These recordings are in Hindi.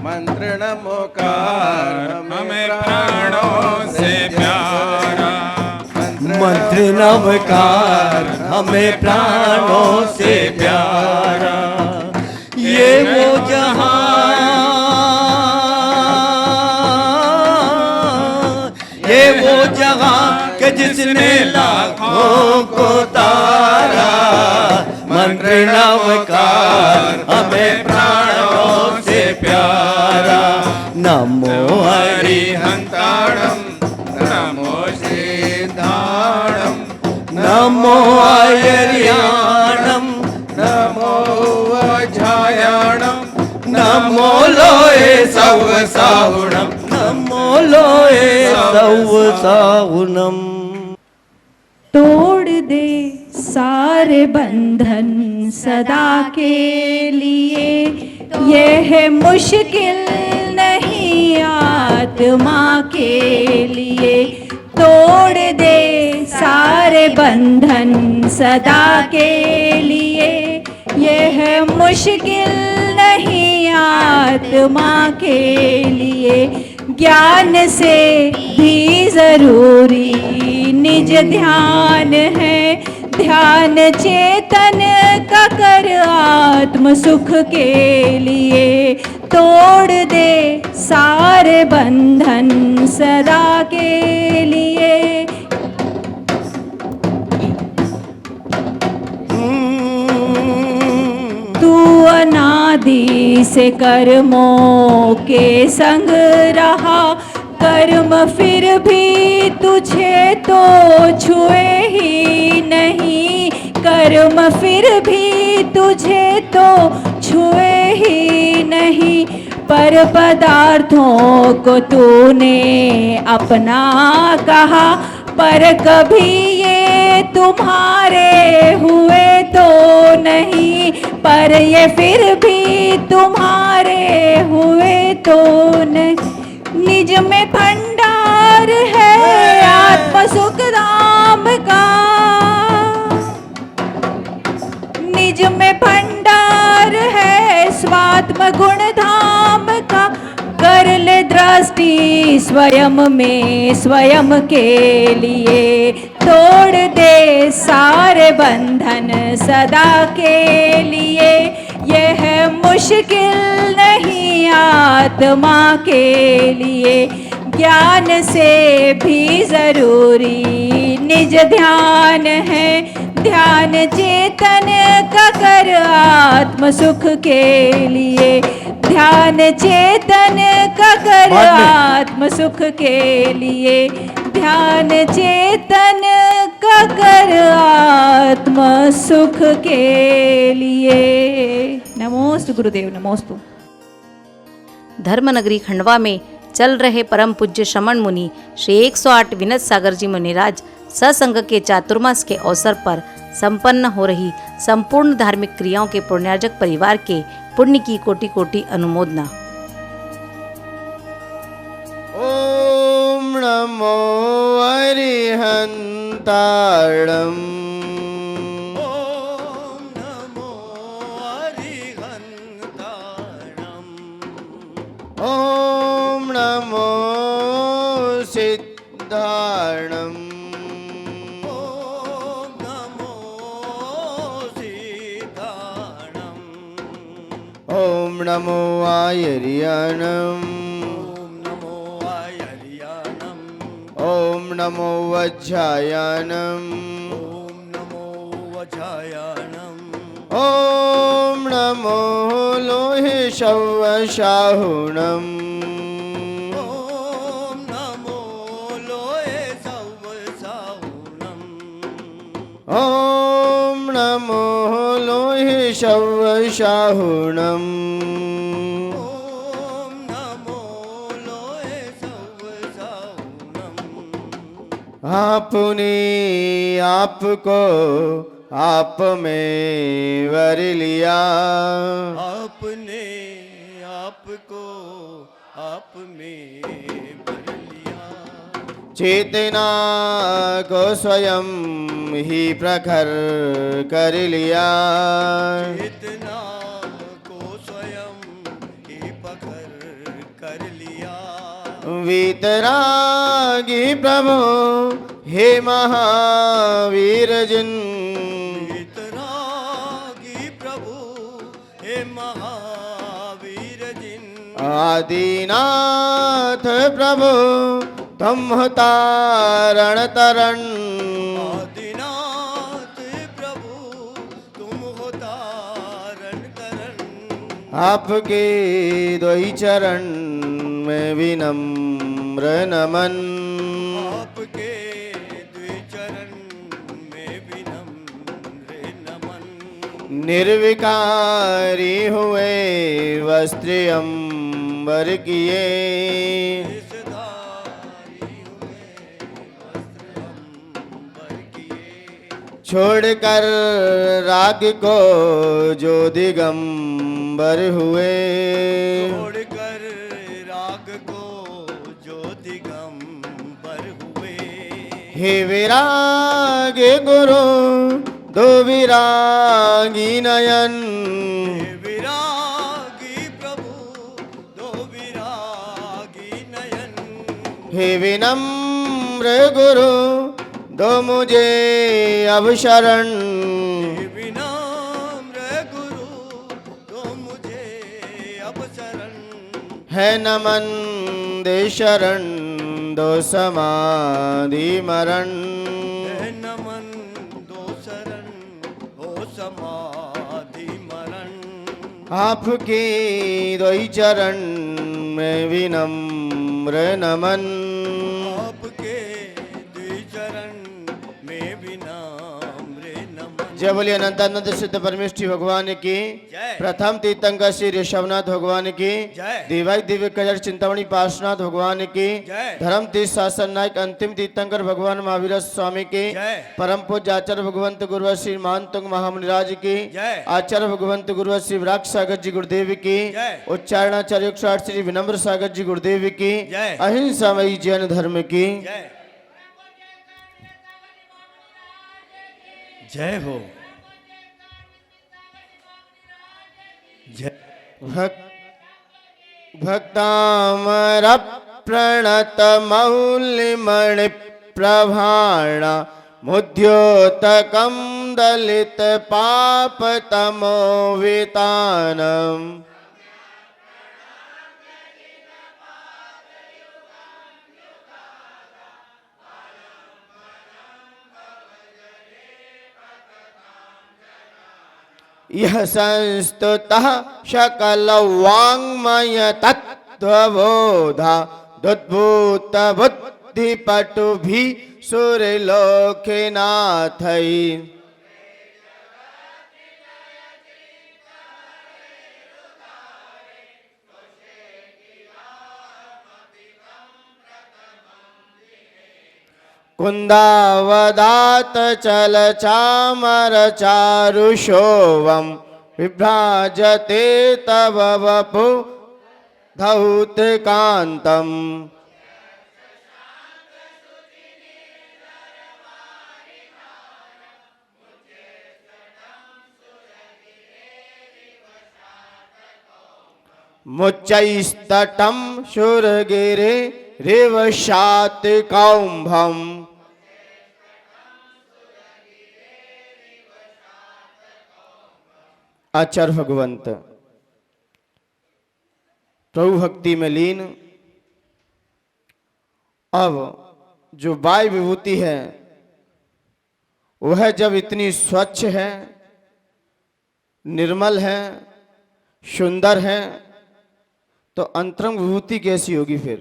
मंत्र नमोकार हमें प्राणों से प्यारा। मंत्र नमकार हमें प्राणों से प्यारा। ये वो जहां, ये वो जहां के जिसने लाखों को तारा। मंत्र नमकार हमें प्राणों से प्यारा। नमो हरिहंताणं नमो सिद्धाणं नमो आयर्याणं नमो वज्रायणं नमो लोए सव साहुणं नमो लोए सव साहुणं। तोड़ दे सारे बंधन सदा के लिए, यह मुश्किल नहीं आत्मा के लिए। तोड़ दे सारे बंधन सदा के लिए, यह मुश्किल नहीं आत्मा के लिए। ज्ञान से भी जरूरी निज ध्यान है, ध्यान चेतन का कर आत्म सुख के लिए। तोड़ दे सारे बंधन सदा के लिए। तू अनादि से कर्मों के संग रहा, कर्म फिर भी तुझे तो छुए ही नहीं। कर्म फिर भी तुझे तो छुए ही नहीं। पर पदार्थों को तूने अपना कहा, पर कभी ये तुम्हारे हुए तो नहीं। पर ये फिर भी तुम्हारे हुए तो नहीं। निज में भंडार है आत्म सुख धाम का, निज में भंडार है स्वात्म गुण धाम का। कर ले दृष्टि स्वयं में स्वयं के लिए। तोड़ दे सारे बंधन सदा के लिए, यह मुश्किल नहीं आत्मा के लिए। ज्ञान से भी जरूरी निज ध्यान है, ध्यान चेतन का कर आत्म सुख के लिए। ध्यान चेतन का कर आत्म सुख के लिए। ध्यान चेतन का कर आत्म सुख के लिए। नमोस्तु गुरुदेव, नमोस्तु। धर्मनगरी खंडवा में चल रहे परम पूज्य श्रमण मुनि श्री 108 विनत सागर जी मुनिराज सत्संग के चातुर्मास के अवसर पर संपन्न हो रही संपूर्ण धार्मिक क्रियाओं के पुण्यार्जक परिवार के पुण्य की कोटि कोटि अनुमोदना। ओम नमो अरिहंताणं ओम नमो अरिहंताणं ओम नमो सिद्धाणं ओम नमो सिद्धाणं ओम नमो आयर्याणं ओम नमो आयर्याणं ओम नमो वज्रायणं ओम नमो वज्रायणं ओम नमो लोहे शवशाहुणम् ओम नमो लोए सव साहुणम् ओम नमो लोहे शवशाहुणम् ओम नमो लोए सव साहुणम्। आपने आपको आप में वर लिया, आपने आपको आप में भर लिया। चेतना को स्वयं ही प्रखर कर लिया, चेतना को स्वयं ही प्रखर वीतरागी प्रभु हे महावीर जिन वीतरागी प्रभु हे महावीर जिन आदिनाथ प्रभु तुम हो तारण तरण आदिनाथ प्रभु तुम हो तारण तरण आपके दो ही चरण में विनम्र नमन आपके द्विचरण में विनम्र नमन निर्विकारी हुए वस्त्र अंबर किए विषधारी हुए वस्त्र अंबर किए छोड़कर राग को जो दिगंबर हुए छोड़कर राग को जो दिगंबर हुए हे विराग गुरु दो विरागी नयन हे विरागी प्रभु दो विरागी नयन हे विनम्र गुरु दो मुझे अब शरण हे विनम्र गुरु दो मुझे अब शरण है नमन दे शरण दो समाधि मरण है नमन दो शरण हो समाधि मरण आपके दो ही चरण में विनम्र नमन आपके द्विचरण में विनम्र नमन जय बोलिए अनंतानंद सिद्ध परमेष्ठी भगवान की जय। प्रथम तीर्थंकर श्री ऋषभनाथ भगवान की जय। दिवाई दिव्य कजर चिंतामणि पार्श्वनाथ भगवान की जय। धर्म तीर्थ शासन नायक अंतिम तीर्थंकर भगवान महावीर स्वामी की जय। परम पूज्य आचार्य भगवंत गुरुवर श्री महंतुंग महामुनिराज की जय। आचार्य भगवंत गुरुवर श्री विराग सागर जी गुरुदेव की जय। उच्चारणाचार्य 108 श्री विनम्र सागर जी गुरुदेव की जय। अहिंसामयी जैन धर्म की जय जय हो जय भक्तामर प्रणत मौलिमणि प्रभाण मुद्योतकं दलित पाप तमोवितानम यह संस्तुतः शकल वाङ्मय तत्त्वबोधा दुद्भूत बुद्धि पटु भी सुरलोकनाथै कुन्दावदात चल चामर चारुशोवम विभ्राजते तव वपु धौत कांतम मुच्चैस्तटं शूरगिरे रेवशात कौम्भम आचार्य भगवंत प्रभु भक्ति में लीन। अब जो बाह्य विभूति है वह जब इतनी स्वच्छ है, निर्मल है, सुंदर है, तो अंतरंग विभूति कैसी होगी फिर?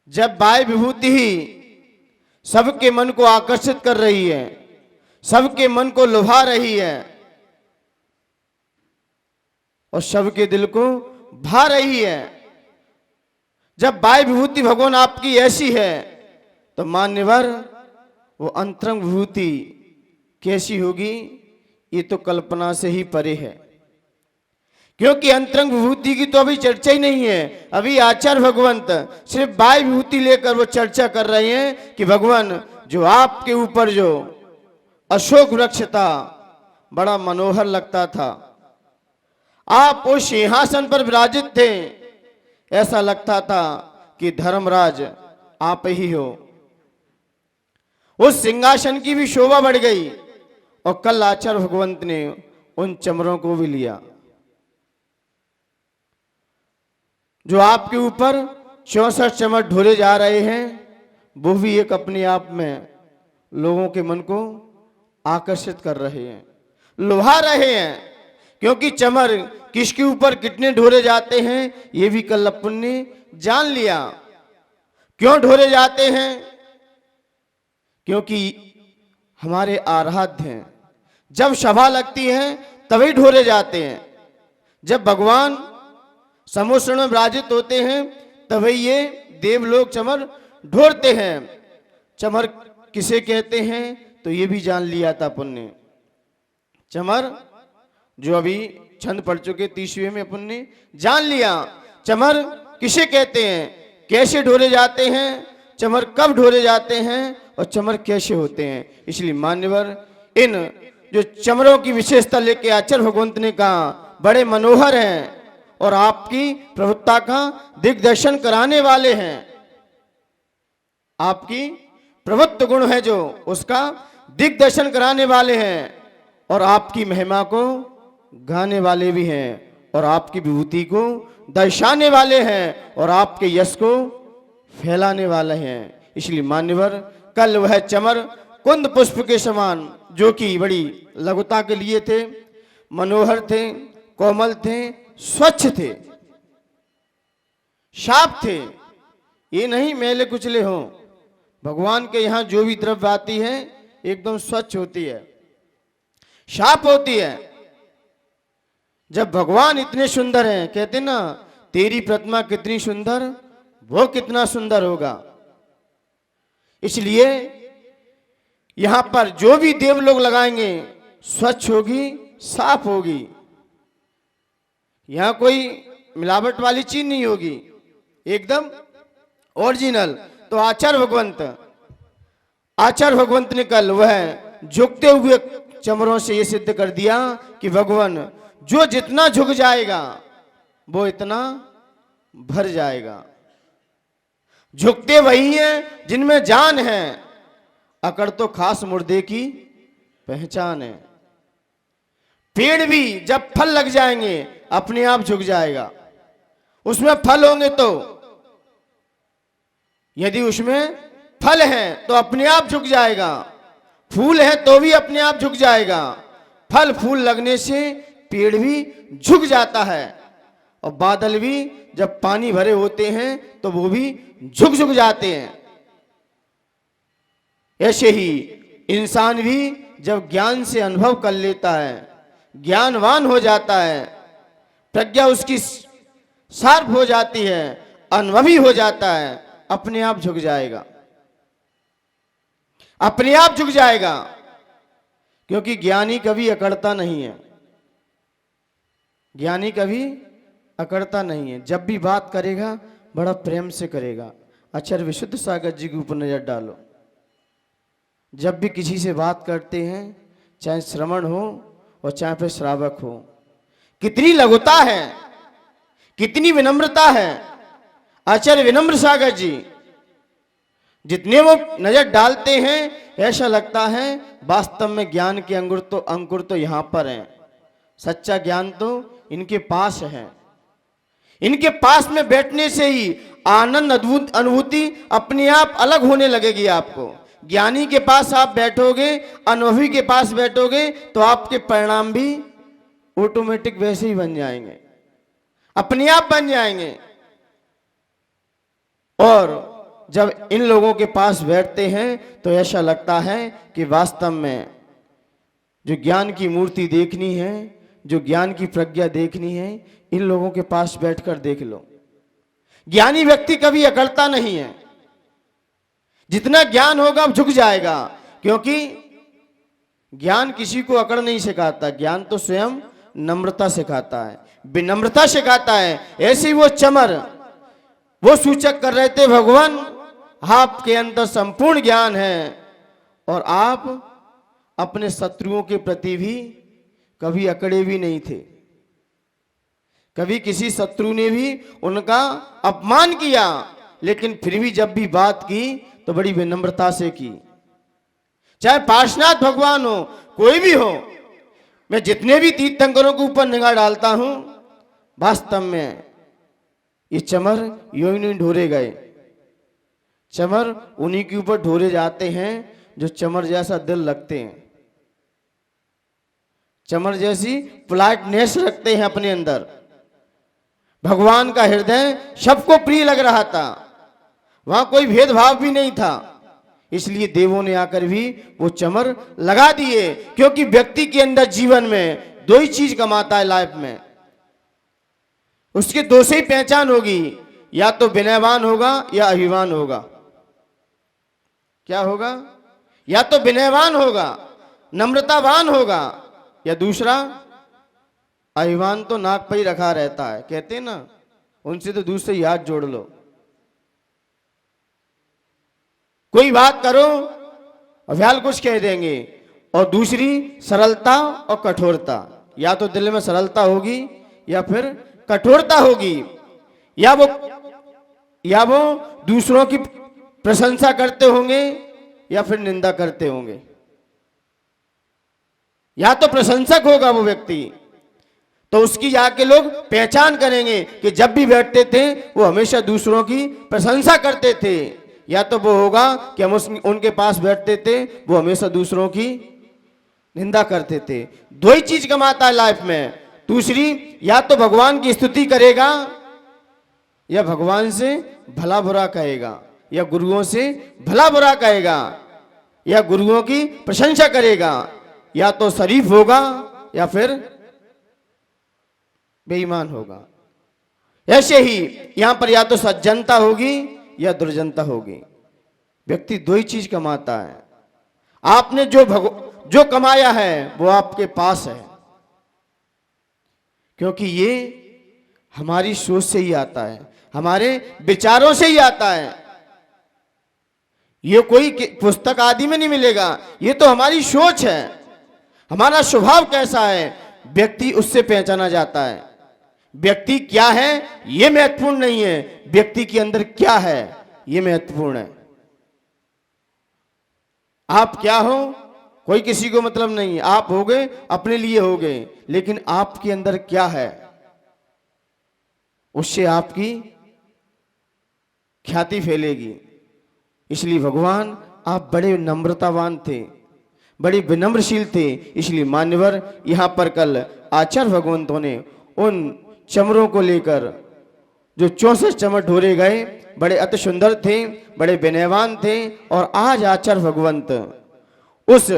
जब बाह्य विभूति ही सबके मन को आकर्षित कर रही है, सबके मन को लुभा रही है और सबके दिल को भा रही है, जब बाह्य विभूति भगवान आपकी ऐसी है तो मान्यवर वो अंतरंग विभूति कैसी होगी? ये तो कल्पना से ही परे है, क्योंकि अंतरंग विभूति की तो अभी चर्चा ही नहीं है। अभी आचार्य भगवंत सिर्फ बाह्य विभूति लेकर वो चर्चा कर रहे हैं कि भगवान जो आपके ऊपर जो अशोक वृक्ष था बड़ा मनोहर लगता था, आप उस सिंहासन पर विराजित थे, ऐसा लगता था कि धर्मराज आप ही हो। उस सिंहासन की भी शोभा बढ़ गई और कल आचार्य भगवंत ने उन चमरों को भी लिया जो आपके ऊपर 64 चमर ढोले जा रहे हैं, वो भी एक अपने आप में लोगों के मन को आकर्षित कर रहे हैं, लुभा रहे हैं। क्योंकि चमर किसके ऊपर कितने ढोले जाते हैं ये भी कल अपन ने जान लिया। क्यों ढोले जाते हैं? क्योंकि हमारे आराध्य हैं। जब सभा लगती है तभी ढोले जाते हैं। जब भगवान समुद्र में विराजित होते हैं तभी ये देवलोक चमर ढोरते हैं। चमर किसे कहते हैं तो ये भी जान लिया था अपन ने। चमर जो अभी छंद पढ़ चुके 30वें में अपन ने जान लिया। चमर किसे कहते हैं, कैसे ढोले जाते हैं, चमर कब ढोले जाते हैं और चमर कैसे होते हैं। इसलिए मान्यवर इन जो चमरों की विशेषता लेके आचार्य भगवंत ने कहा बड़े मनोहर हैं और आपकी प्रभुता का दिग्दर्शन कराने वाले हैं। आपकी प्रभुत्व गुण है जो उसका दिग्दर्शन कराने वाले हैं और आपकी महिमा को गाने वाले भी हैं और आपकी विभूति को दर्शाने वाले हैं और आपके यश को फैलाने वाले हैं। इसलिए मान्यवर कल वह चमर कुंद पुष्प के समान जो कि बड़ी लघुता के लिए थे, मनोहर थे, कोमल थे, स्वच्छ थे, साफ थे, ये नहीं मैले कुचले हों। भगवान के यहाँ जो भी द्रव्य आती है एकदम स्वच्छ होती है, साफ होती है। जब भगवान इतने सुंदर हैं, कहते ना तेरी प्रतिमा कितनी सुंदर वो कितना सुंदर होगा। इसलिए यहां पर जो भी देव लोग लगाएंगे स्वच्छ होगी, साफ होगी। यहां कोई मिलावट वाली चीज नहीं होगी, एकदम ओरिजिनल। तो आचार्य भगवंत ने कल वह झुकते हुए चमरों से यह सिद्ध कर दिया कि भगवान जो जितना झुक जाएगा वो इतना भर जाएगा। झुकते वही हैं जिनमें जान है, अकड़ तो खास मुर्दे की पहचान है। पेड़ भी जब फल लग जाएंगे अपने आप झुक जाएगा। उसमें फल होंगे तो, यदि उसमें फल है तो अपने आप झुक जाएगा, फूल है तो भी अपने आप झुक जाएगा। फल फूल लगने से पेड़ भी झुक जाता है और बादल भी जब पानी भरे होते हैं तो वो भी झुक झुक जाते हैं। ऐसे ही इंसान भी जब ज्ञान से अनुभव कर लेता है, ज्ञानवान हो जाता है, प्रज्ञा उसकी शार्प हो जाती है, अनुभवी हो जाता है, अपने आप झुक जाएगा, अपने आप झुक जाएगा। क्योंकि ज्ञानी कभी अकड़ता नहीं है, ज्ञानी कभी अकड़ता नहीं है। जब भी बात करेगा बड़ा प्रेम से करेगा। आचार्य विशुद्ध सागर जी के ऊपर नजर डालो, जब भी किसी से बात करते हैं, चाहे श्रवण हो और चाहे फिर श्रावक हो, कितनी लघुता है, कितनी विनम्रता है। आचार्य विनम्र सागर जी जितने वो नजर डालते हैं ऐसा लगता है वास्तव में ज्ञान के अंकुर तो यहां पर हैं। सच्चा ज्ञान तो इनके पास है। इनके पास में बैठने से ही आनंद अद्भुत अनुभूति अपने आप अलग होने लगेगी आपको। ज्ञानी के पास आप बैठोगे, अनुभवी के पास बैठोगे तो आपके परिणाम भी ऑटोमेटिक वैसे ही बन जाएंगे, अपने आप बन जाएंगे। और जब इन लोगों के पास बैठते हैं तो ऐसा लगता है कि वास्तव में जो ज्ञान की मूर्ति देखनी है, जो ज्ञान की प्रज्ञा देखनी है, इन लोगों के पास बैठकर देख लो। ज्ञानी व्यक्ति कभी अकड़ता नहीं है, जितना ज्ञान होगा झुक जाएगा। क्योंकि ज्ञान किसी को अकड़ नहीं सिखाता, ज्ञान तो स्वयं नम्रता सिखाता है, विनम्रता सिखाता है। ऐसे ही वो चमर वो सूचक कर रहे थे, भगवान आपके अंदर संपूर्ण ज्ञान है और आप अपने शत्रुओं के प्रति भी कभी अकड़े भी नहीं थे। कभी किसी शत्रु ने भी उनका अपमान किया लेकिन फिर भी जब भी बात की तो बड़ी विनम्रता से की। चाहे पार्श्वनाथ भगवान हो, कोई भी हो, मैं जितने भी तीर्थंकरों के ऊपर निगाह डालता हूं, वास्तव में ये चमर यूं ही नहीं ढोरे गए। चमर उन्हीं के ऊपर ढोरे जाते हैं जो चमर जैसा दिल रखते हैं, चमर जैसी पोलाइटनेस रखते हैं अपने अंदर। भगवान का हृदय सबको प्रिय लग रहा था, वहां कोई भेदभाव भी नहीं था, इसलिए देवों ने आकर भी वो चमर लगा दिए। क्योंकि व्यक्ति के अंदर जीवन में दो ही चीज कमाता है लाइफ में, उसके दो से ही पहचान होगी, या तो विनयवान होगा या अभिमान होगा। क्या होगा? या तो विनयवान होगा, नम्रतावान होगा, या दूसरा अभिमान तो नाक पर ही रखा रहता है। कहते हैं ना, उनसे तो दूसरे ही हाथ जोड़ लो। कोई बात करो अभ्याल कुछ कह देंगे। और दूसरी सरलता और कठोरता, या तो दिल में सरलता होगी या फिर कठोरता होगी, या वो दूसरों की प्रशंसा करते होंगे या फिर निंदा करते होंगे। या तो प्रशंसक होगा वो व्यक्ति, तो उसकी जाके लोग पहचान करेंगे कि जब भी बैठते थे वो हमेशा दूसरों की प्रशंसा करते थे। या तो वो होगा कि हम उनके पास बैठते थे, वो हमेशा दूसरों की निंदा करते थे। दो ही चीज कमाता है लाइफ में। दूसरी, या तो भगवान की स्तुति करेगा या भगवान से भला बुरा कहेगा, या गुरुओं से भला बुरा कहेगा, या गुरुओं की प्रशंसा करेगा। या तो शरीफ होगा या फिर बेईमान होगा। ऐसे ही यहां पर या तो सज्जनता होगी या दुर्जनता होगी। व्यक्ति दो ही चीज कमाता है। आपने जो कमाया है वो आपके पास है, क्योंकि ये हमारी सोच से ही आता है, हमारे विचारों से ही आता है। ये कोई पुस्तक आदि में नहीं मिलेगा, ये तो हमारी सोच है। हमारा स्वभाव कैसा है, व्यक्ति उससे पहचाना जाता है। व्यक्ति क्या है ये महत्वपूर्ण नहीं है, व्यक्ति के अंदर क्या है ये महत्वपूर्ण है। आप क्या हो कोई किसी को मतलब नहीं है, आप हो गए अपने लिए हो गए, लेकिन आपके अंदर क्या है उससे आपकी ख्याति फैलेगी। इसलिए भगवान आप बड़े नम्रतावान थे, बड़े विनम्रशील थे। इसलिए मान्यवर यहां पर कल आचार्य भगवंतों ने उन चमरों को लेकर जो 64 चमर ढोरे गए, बड़े अति सुंदर थे, बड़े विनयवान थे। और आज आचार्य भगवंत उस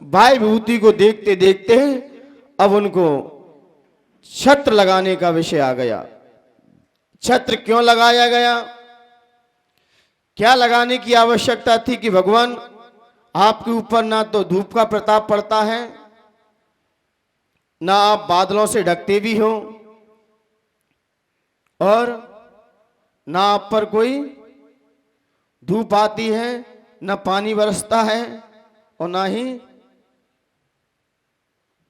बाह्य विभूति को देखते देखते अब उनको छत्र लगाने का विषय आ गया। छत्र क्यों लगाया गया? क्या लगाने की आवश्यकता थी कि भगवान आपके ऊपर ना तो धूप का प्रताप पड़ता है, ना आप बादलों से ढकते भी हो, और ना आप पर कोई धूप आती है, ना पानी बरसता है, और ना ही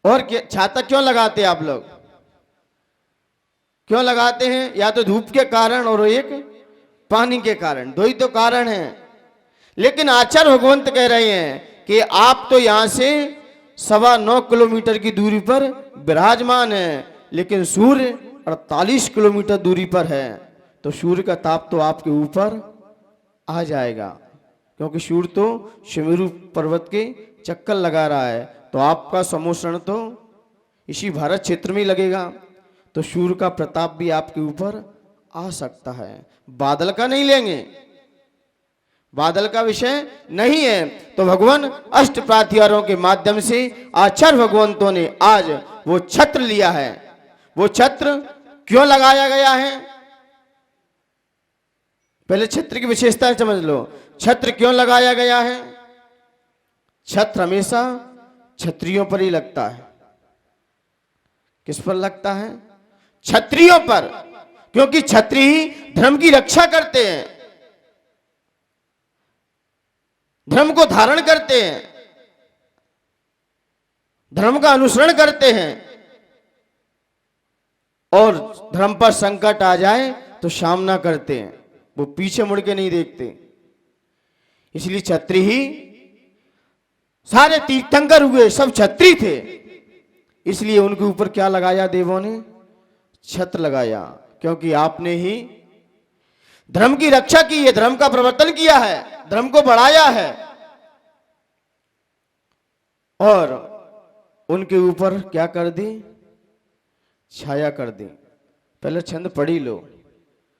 और छाता क्यों लगाते आप लोग? क्यों लगाते हैं? या तो धूप के कारण और एक पानी के कारण, दो ही तो कारण हैं। लेकिन आचार्य भगवंत कह रहे हैं कि आप तो यहां से 9.25 किलोमीटर की दूरी पर विराजमान है, लेकिन सूर्य 48 किलोमीटर दूरी पर है। तो सूर्य का ताप तो आपके ऊपर आ जाएगा, क्योंकि सूर्य तो सुमेरु पर्वत के चक्कर लगा रहा है, तो आपका समोषण तो इसी भारत क्षेत्र में ही लगेगा। तो सूर्य का प्रताप भी आपके ऊपर आ सकता है। बादल का नहीं लेंगे, बादल का विषय नहीं है। तो भगवान अष्ट प्रातिहारों के माध्यम से आचार्य भगवंतों ने आज वो छत्र लिया है। वो छत्र क्यों लगाया गया है? पहले छत्र की विशेषता समझ लो। छत्र क्यों लगाया गया है? छत्र हमेशा क्षत्रियों पर ही लगता है। किस पर लगता है? क्षत्रियों पर, क्योंकि क्षत्रिय ही धर्म की रक्षा करते हैं, धर्म को धारण करते हैं, धर्म का अनुसरण करते हैं, और धर्म पर संकट आ जाए तो सामना करते हैं। वो पीछे मुड़ के नहीं देखते। इसलिए छत्री ही, सारे तीर्थंकर हुए सब छत्री थे, इसलिए उनके ऊपर क्या लगाया देवों ने? छत्र लगाया, क्योंकि आपने ही धर्म की रक्षा की है, धर्म का प्रवर्तन किया है, धर्म को बढ़ाया है। और उनके ऊपर क्या कर दी? छाया कर दी। पहले छंद पढ़ ही लो,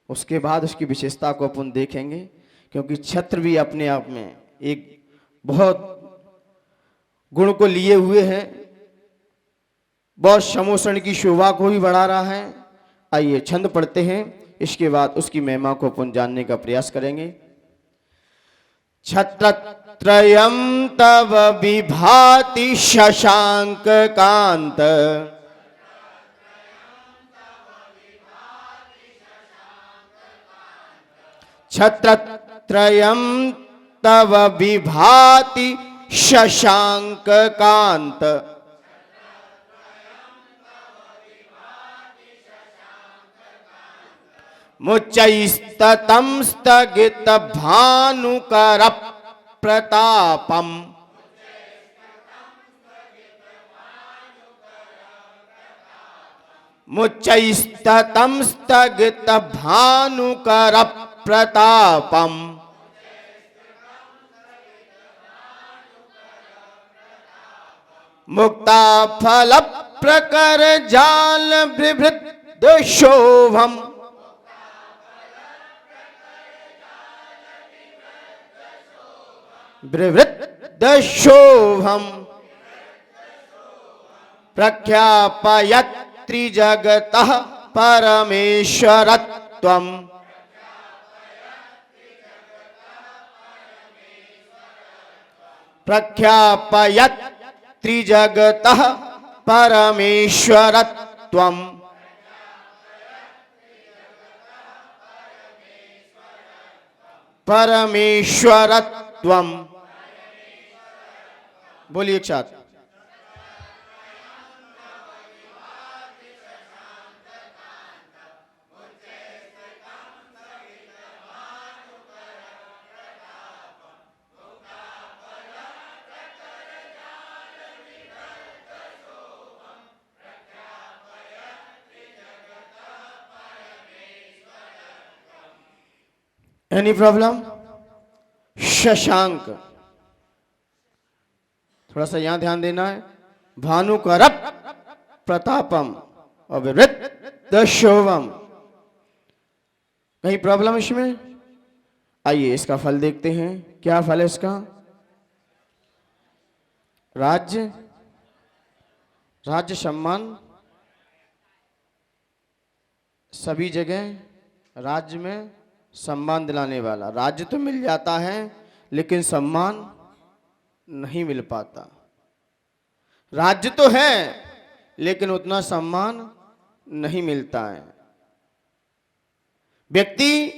उसके बाद उसकी विशेषता को अपन देखेंगे, क्योंकि छत्र भी अपने आप में एक बहुत गुण को लिए हुए हैं, बहुत समोषण की शोभा को भी बढ़ा रहा है। आइए छंद पढ़ते हैं, इसके बाद उसकी महिमा को अपन जानने का प्रयास करेंगे। छत्रत्रयं तव विभाति शशांक कांत, छत्रत्रयं तव विभाति शशांक कांत, मुच्चैस्ततं स्थगित भानुकर प्रतापम, मुच्चैस्ततं स्थगित भानुकर प्रतापम, मुक्ता फल प्रकर जाल विभृत शोभम, विवृत शोभम, प्रख्यापयत् त्रिजगतः परमेश्वरत्वम्, प्रख्यापयत् त्रिजगतः परमेश्वरत्वम्, परमेश्वरत्वम्। बोलिए एक साथ। Any problem? शशांक, थोड़ा सा यहां ध्यान देना है। भानुकर प्रतापम और विवृत शोभम, कहीं प्रॉब्लम इसमें? आइए इसका फल देखते हैं। क्या फल है इसका? राज्य, राज्य सम्मान, सभी जगह राज्य में सम्मान दिलाने वाला। राज्य तो मिल जाता है लेकिन सम्मान नहीं मिल पाता। राज्य तो है लेकिन उतना सम्मान नहीं मिलता है। व्यक्ति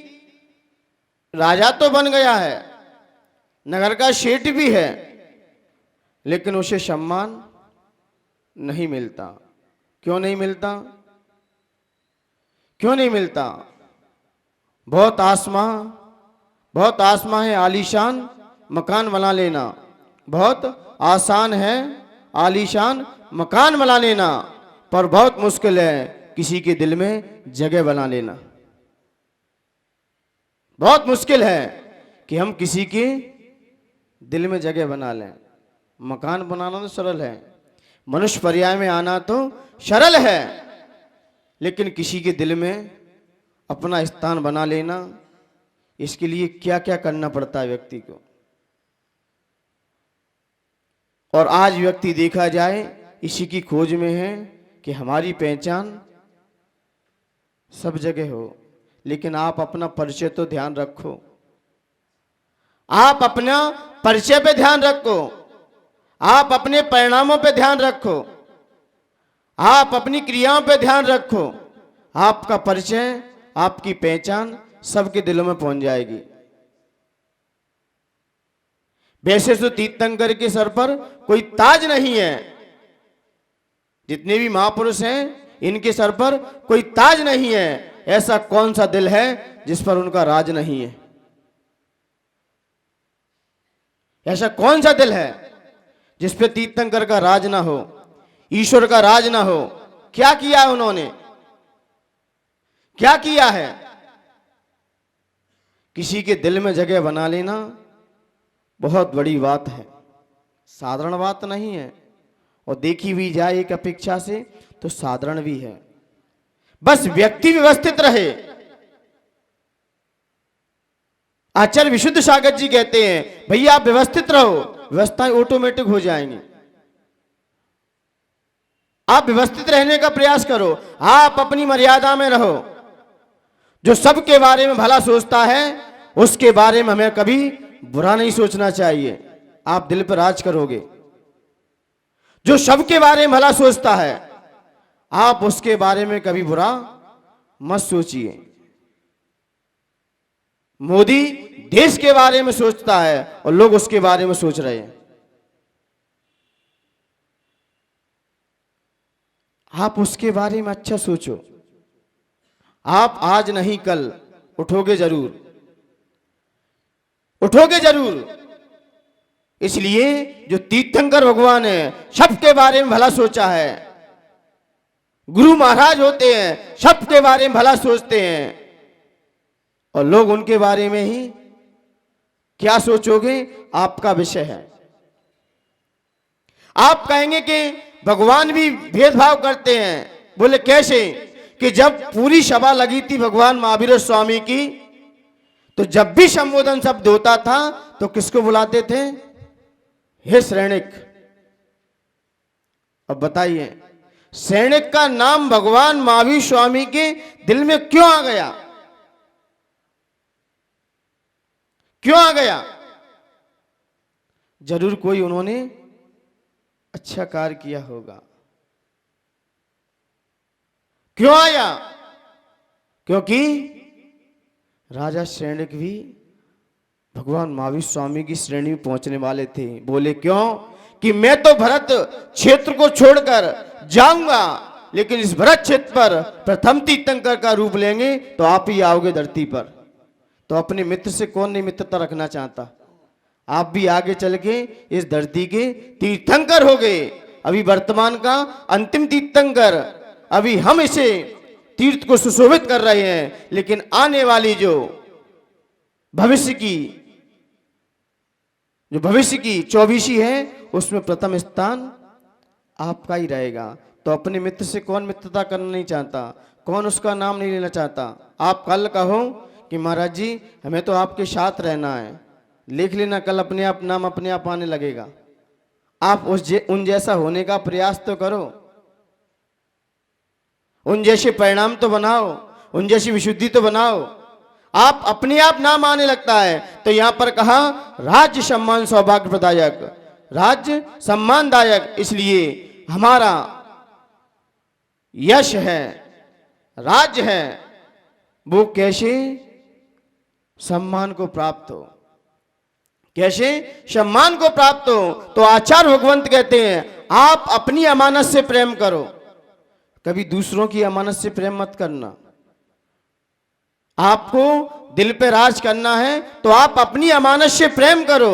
राजा तो बन गया है, नगर का सेठ भी है, लेकिन उसे सम्मान नहीं मिलता। क्यों नहीं मिलता? क्यों नहीं मिलता? बहुत आसमां है आलीशान मकान बना लेना, बहुत आसान है आलीशान मकान बना लेना, पर बहुत मुश्किल है किसी के दिल में जगह बना लेना। बहुत मुश्किल है कि हम किसी के दिल में जगह बना लें। मकान बनाना तो सरल है, मनुष्य पर्याय में आना तो सरल है, लेकिन किसी के दिल में अपना स्थान बना लेना, इसके लिए क्या क्या करना पड़ता है व्यक्ति को। और आज व्यक्ति देखा जाए इसी की खोज में है कि हमारी पहचान सब जगह हो, लेकिन आप अपना परिचय तो ध्यान रखो। आप अपना परिचय पे ध्यान रखो, आप अपने परिणामों पे ध्यान रखो, आप अपनी क्रियाओं पे ध्यान रखो। आपका परिचय, आपकी पहचान सबके दिलों में पहुंच जाएगी। वैसे तो तीर्थंकर के सर पर कोई ताज नहीं है, जितने भी महापुरुष हैं इनके सर पर कोई ताज नहीं है, ऐसा कौन सा दिल है जिस पर उनका राज नहीं है? ऐसा कौन सा दिल है जिस पे तीर्थंकर का राज ना हो, ईश्वर का राज ना हो? क्या किया है उन्होंने? क्या किया है? किसी के दिल में जगह बना लेना बहुत बड़ी बात है, साधारण बात नहीं है। और देखी भी जाए एक अपेक्षा से तो साधारण भी है। बस व्यक्ति व्यवस्थित रहे। आचार्य विशुद्ध सागर जी कहते हैं, भैया आप व्यवस्थित रहो, व्यवस्थाएं ऑटोमेटिक हो जाएंगी। आप व्यवस्थित रहने का प्रयास करो, आप अपनी मर्यादा में रहो। जो सबके बारे में भला सोचता है उसके बारे में हमें कभी बुरा नहीं सोचना चाहिए, आप दिल पर राज करोगे। जो सबके बारे में भला सोचता है आप उसके बारे में कभी बुरा मत सोचिए। मोदी देश के बारे में सोचता है और लोग उसके बारे में सोच रहे हैं। आप उसके बारे में अच्छा सोचो। आप आज नहीं कल उठोगे जरूर, उठोगे जरूर। इसलिए जो तीर्थंकर भगवान है सबके बारे में भला सोचा है। गुरु महाराज होते हैं सबके बारे में भला सोचते हैं, और लोग उनके बारे में ही क्या सोचोगे आपका विषय है। आप कहेंगे कि भगवान भी भेदभाव करते हैं। बोले कैसे? कि जब पूरी सभा लगी थी भगवान महावीर स्वामी की, तो जब भी संबोधन शब्द होता था तो किसको बुलाते थे? हे सैनिक। अब बताइए, सैनिक का नाम भगवान महावीर स्वामी के दिल में क्यों आ गया? क्यों आ गया? जरूर कोई उन्होंने अच्छा कार्य किया होगा। क्यों आया? क्योंकि राजा सैनिक भी भगवान महावीर स्वामी की श्रेणी में पहुंचने वाले थे। बोले क्यों? कि मैं तो भरत क्षेत्र को छोड़कर जाऊंगा, लेकिन इस भरत क्षेत्र पर प्रथम तीर्थंकर का रूप लेंगे तो आप ही आओगे धरती पर। तो अपने मित्र से कौन नहीं मित्रता रखना चाहता? आप भी आगे चल के इस धरती के तीर्थंकर हो गए। अभी वर्तमान का अंतिम तीर्थंकर, अभी हम इसे तीर्थ को सुशोभित कर रहे हैं, लेकिन आने वाली जो भविष्य की 24वीं है उसमें प्रथम स्थान आपका ही रहेगा। तो अपने मित्र से कौन मित्रता करना नहीं चाहता? कौन उसका नाम नहीं लेना चाहता? आप कल कहो कि महाराज जी हमें तो आपके साथ रहना है, लिख लेना, कल अपने आप नाम अपने आप आने लगेगा। आप उन जैसा होने का प्रयास तो करो, उन जैसे परिणाम तो बनाओ, उन जैसी विशुद्धि तो बनाओ। आप अपने आप नाम आने लगता है। तो यहां पर कहा राज्य सम्मान सौभाग्य प्रदायक, राज्य सम्मानदायक। इसलिए हमारा यश है, राज्य है, वो कैसे सम्मान को प्राप्त हो, कैसे सम्मान को प्राप्त हो। तो आचार्य भगवंत कहते हैं आप अपनी अमानत से प्रेम करो, कभी दूसरों की अमानत से प्रेम मत करना। आपको दिल पे राज करना है तो आप अपनी अमानत से प्रेम करो,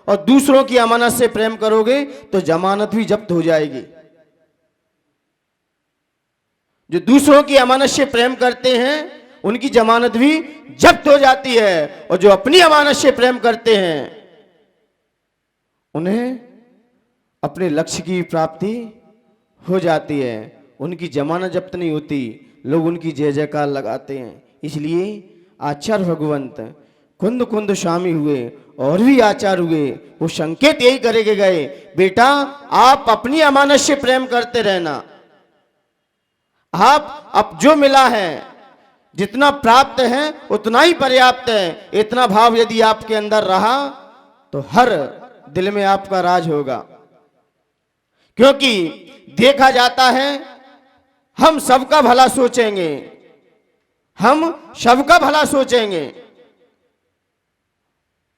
और दूसरों की अमानत से प्रेम करोगे तो जमानत भी जब्त हो जाएगी। जो दूसरों की अमानत से प्रेम करते हैं उनकी जमानत भी जब्त हो जाती है, और जो अपनी अमानत से प्रेम करते हैं उन्हें अपने लक्ष्य की प्राप्ति हो जाती है। उनकी जमानत जब्त नहीं होती, लोग उनकी जय जयकार लगाते हैं। इसलिए आचार्य भगवंत कुंद कुंद स्वामी हुए और भी आचार्य हुए, वो संकेत यही करके गए, बेटा आप अपनी अमानत से प्रेम करते रहना। आप अब जो मिला है, जितना प्राप्त है उतना ही पर्याप्त है। इतना भाव यदि आपके अंदर रहा तो हर दिल में आपका राज होगा। क्योंकि देखा जाता है हम सबका भला सोचेंगे, हम सबका भला सोचेंगे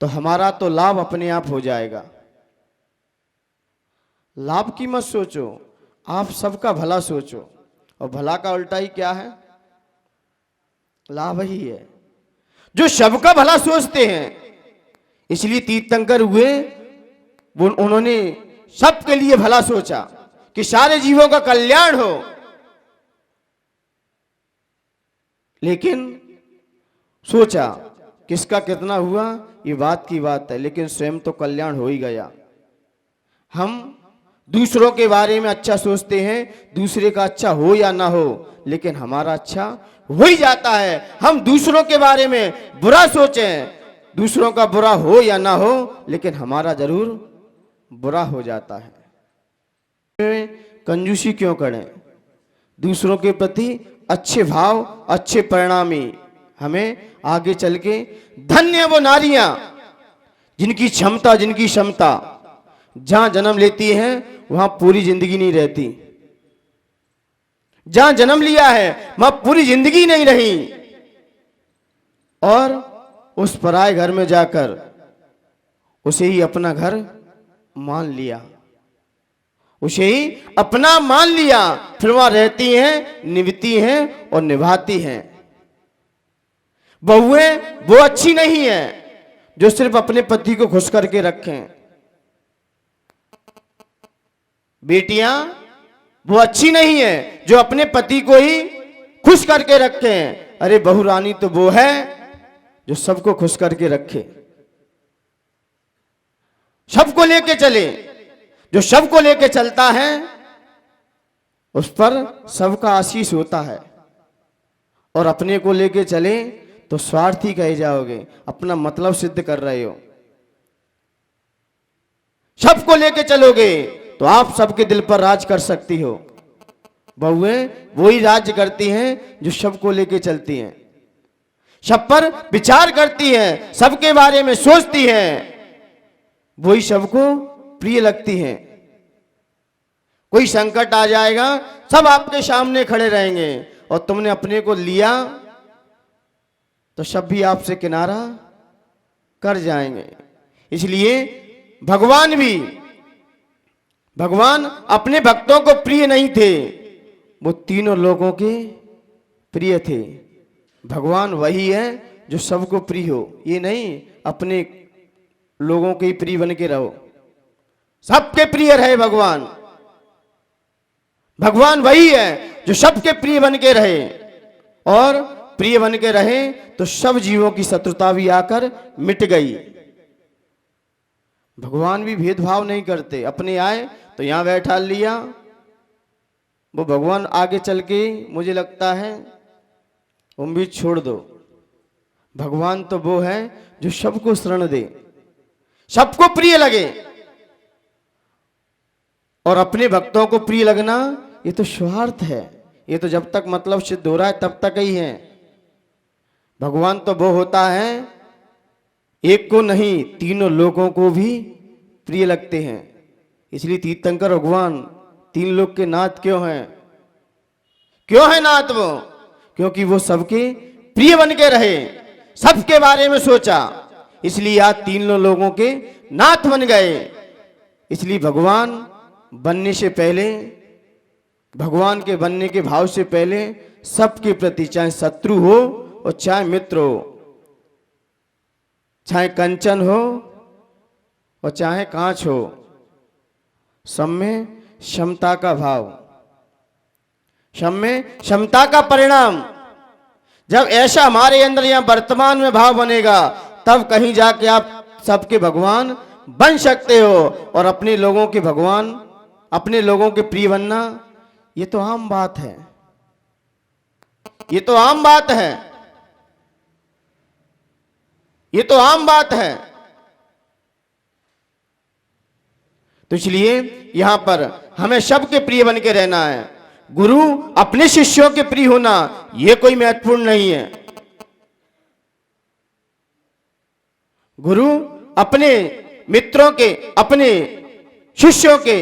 तो हमारा तो लाभ अपने आप हो जाएगा। लाभ की मत सोचो, आप सबका भला सोचो। और भला का उल्टा ही क्या है? लाभ ही है, जो सबका भला सोचते हैं। इसलिए तीर्थंकर हुए, उन्होंने सबके लिए भला सोचा कि सारे जीवों का कल्याण हो। लेकिन सोचा किसका कितना हुआ ये बात की बात है, लेकिन स्वयं तो कल्याण हो ही गया। हम दूसरों के बारे में अच्छा सोचते हैं, दूसरे का अच्छा हो या ना हो, लेकिन हमारा अच्छा हो ही जाता है। हम दूसरों के बारे में बुरा सोचें, दूसरों का बुरा हो या ना हो, लेकिन हमारा जरूर बुरा हो जाता है। कंजूसी क्यों करें? दूसरों के प्रति अच्छे भाव, अच्छे परिणामी हमें आगे चल के, धन्य वो नारियां जिनकी क्षमता जहां जन्म लेती हैं वहां पूरी जिंदगी नहीं रहती। जहां जन्म लिया है वहां पूरी जिंदगी नहीं रही, और उस पराये घर में जाकर उसे ही अपना घर मान लिया, उसे ही अपना मान लिया। फिर वहां रहती हैं, निभती हैं और निभाती हैं। बहुएं वो अच्छी नहीं है जो सिर्फ अपने पति को खुश करके रखें। बेटियां वो अच्छी नहीं है जो अपने पति को ही खुश करके रखें। अरे बहू रानी तो वो है जो सबको खुश करके रखे, सबको लेके चले। जो सबको लेके चलता है उस पर सबका आशीष होता है, और अपने को लेके चले तो स्वार्थी कहे जाओगे, अपना मतलब सिद्ध कर रहे हो। सबको लेके चलोगे तो आप सबके दिल पर राज कर सकती हो। बहुएं वही राज्य करती हैं जो सबको लेके चलती हैं, सब पर विचार करती हैं, सबके बारे में सोचती हैं, वही सबको प्रिय लगती हैं। कोई संकट आ जाएगा सब आपके सामने खड़े रहेंगे, और तुमने अपने को लिया तो सब भी आपसे किनारा कर जाएंगे। इसलिए भगवान अपने भक्तों को प्रिय नहीं थे, वो तीनों लोगों के प्रिय थे। भगवान वही है जो सबको प्रिय हो, ये नहीं अपने लोगों के ही प्रिय बन के रहो। सबके प्रिय रहे भगवान। भगवान वही है जो सबके प्रिय बन के रहे, और प्रिय बन के रहे तो सब जीवों की शत्रुता भी आकर मिट गई। भगवान भी भेदभाव नहीं करते, अपने आए तो यहां बैठा लिया। वो भगवान आगे चल के मुझे लगता है उम्मीद छोड़ दो। भगवान तो वो है जो सबको शरण दे, सबको प्रिय लगे, और अपने भक्तों को प्रिय लगना ये तो स्वार्थ है। ये तो जब तक मतलब सिद्ध हो रहा है तब तक ही है। भगवान तो वो होता है एक को नहीं तीनों लोगों को भी प्रिय लगते हैं। इसलिए तीर्थंकर भगवान तीन लोग के नाथ क्यों हैं? क्यों है नाथ वो? क्योंकि वो सबके प्रिय बन के रहे, सबके बारे में सोचा, इसलिए आज तीनों लोगों के नाथ बन गए। इसलिए भगवान बनने से पहले, भगवान के बनने के भाव से पहले सबके प्रति, चाहे शत्रु हो और चाहे मित्र हो, चाहे कंचन हो और चाहे कांच हो, सब में क्षमता का भाव, सब में क्षमता का परिणाम। जब ऐसा हमारे अंदर यहां वर्तमान में भाव बनेगा तब कहीं जाके आप सबके भगवान बन सकते हो। और अपने लोगों के भगवान, अपने लोगों के प्रिय बनना ये तो आम बात है, ये तो आम बात है, ये तो आम बात है। तो इसलिए यहां पर हमें सबके प्रिय बन के रहना है। गुरु अपने शिष्यों के प्रिय होना यह कोई महत्वपूर्ण नहीं है। गुरु अपने मित्रों के, अपने शिष्यों के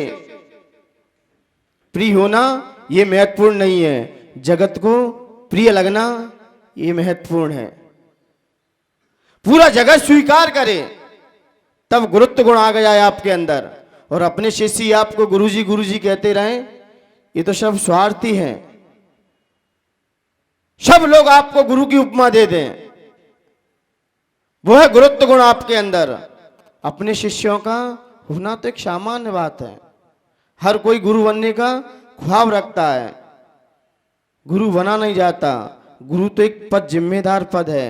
प्रिय होना यह महत्वपूर्ण नहीं है। जगत को प्रिय लगना यह महत्वपूर्ण है। पूरा जगत स्वीकार करे तब गुरुत्व गुण आ गया है आपके अंदर, और अपने शिष्य आपको गुरुजी गुरुजी कहते रहें, ये तो सब स्वार्थी हैं। सब लोग आपको गुरु की उपमा दे दें, वो है गुरुत्व गुण आपके अंदर। अपने शिष्यों का होना तो एक सामान्य बात है। हर कोई गुरु बनने का ख्वाब रखता है, गुरु बना नहीं जाता। गुरु तो एक पद, जिम्मेदार पद है।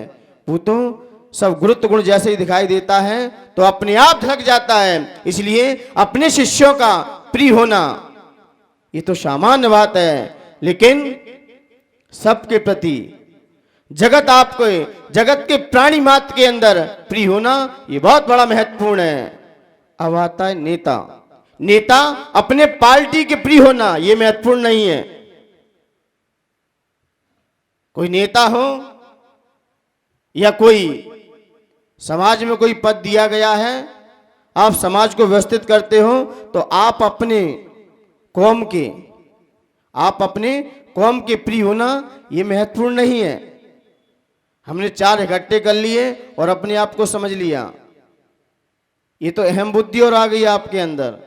वो तो सब गुरुत्व गुण जैसे ही दिखाई देता है तो अपने आप झलक जाता है। इसलिए अपने शिष्यों का प्रिय होना ये तो सामान्य बात है, लेकिन सबके प्रति, जगत आपको, जगत के प्राणी मात्र के अंदर प्रिय होना ये बहुत बड़ा महत्वपूर्ण है। अब आता है नेता। नेता अपने पार्टी के प्रिय होना ये महत्वपूर्ण नहीं है। कोई नेता हो या कोई समाज में कोई पद दिया गया है, आप समाज को व्यवस्थित करते हो, तो आप अपने कौम के, आप अपने कौम के प्रिय होना ये महत्वपूर्ण नहीं है। हमने 4 इकट्ठे कर लिए और अपने आप को समझ लिया, ये तो अहम बुद्धि और आ गई आपके अंदर,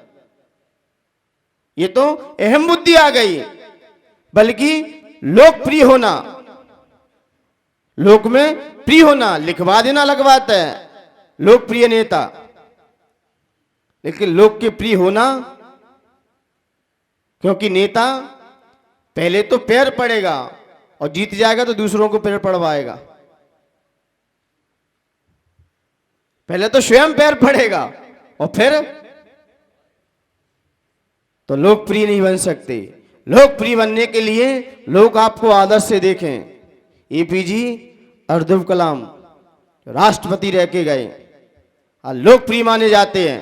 ये तो अहम बुद्धि आ गई। बल्कि लोकप्रिय होना, लोक में प्रिय होना, लिखवा देना लगवाता है लोकप्रिय नेता, लेकिन लोक के प्रिय होना, क्योंकि नेता पहले तो पैर पड़ेगा और जीत जाएगा तो दूसरों को पैर पड़वाएगा। पहले तो स्वयं पैर पड़ेगा और फिर तो लोकप्रिय नहीं बन सकते। लोकप्रिय बनने के लिए लोग आपको आदर से देखें। एपीजे अब्दुल कलाम राष्ट्रपति रह के गए, लोकप्रिय माने जाते हैं।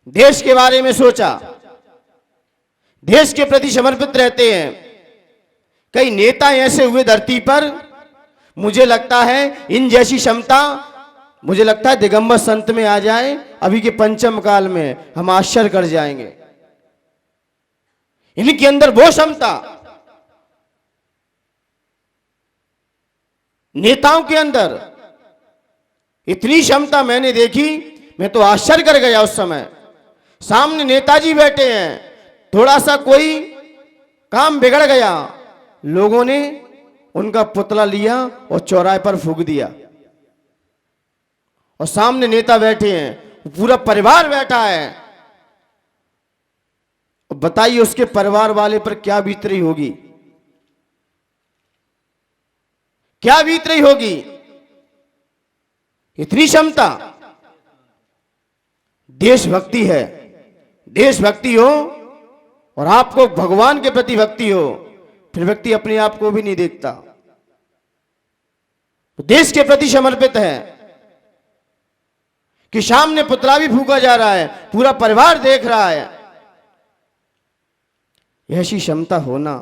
देश के बारे में सोचा, देश के प्रति समर्पित रहते हैं। कई नेता ऐसे हुए धरती पर, मुझे लगता है इन जैसी क्षमता, मुझे लगता है दिगंबर संत में आ जाए अभी के पंचम काल में, हम आश्चर्य कर जाएंगे। इनके अंदर वो क्षमता, नेताओं के अंदर इतनी क्षमता मैंने देखी, मैं तो आश्चर्य कर गया उस समय। सामने नेताजी बैठे हैं, थोड़ा सा कोई काम बिगड़ गया, लोगों ने उनका पुतला लिया और चौराहे पर फूंक दिया, और सामने नेता बैठे हैं, पूरा परिवार बैठा है। बताइए उसके परिवार वाले पर क्या बीत रही होगी, क्या बीत रही होगी। इतनी क्षमता, देशभक्ति है। देशभक्ति हो और आपको भगवान के प्रति भक्ति हो, फिर व्यक्ति अपने आप को भी नहीं देखता, तो देश के प्रति समर्पित है। कि सामने पुतला भी फूका जा रहा है, पूरा परिवार देख रहा है। ऐसी क्षमता होना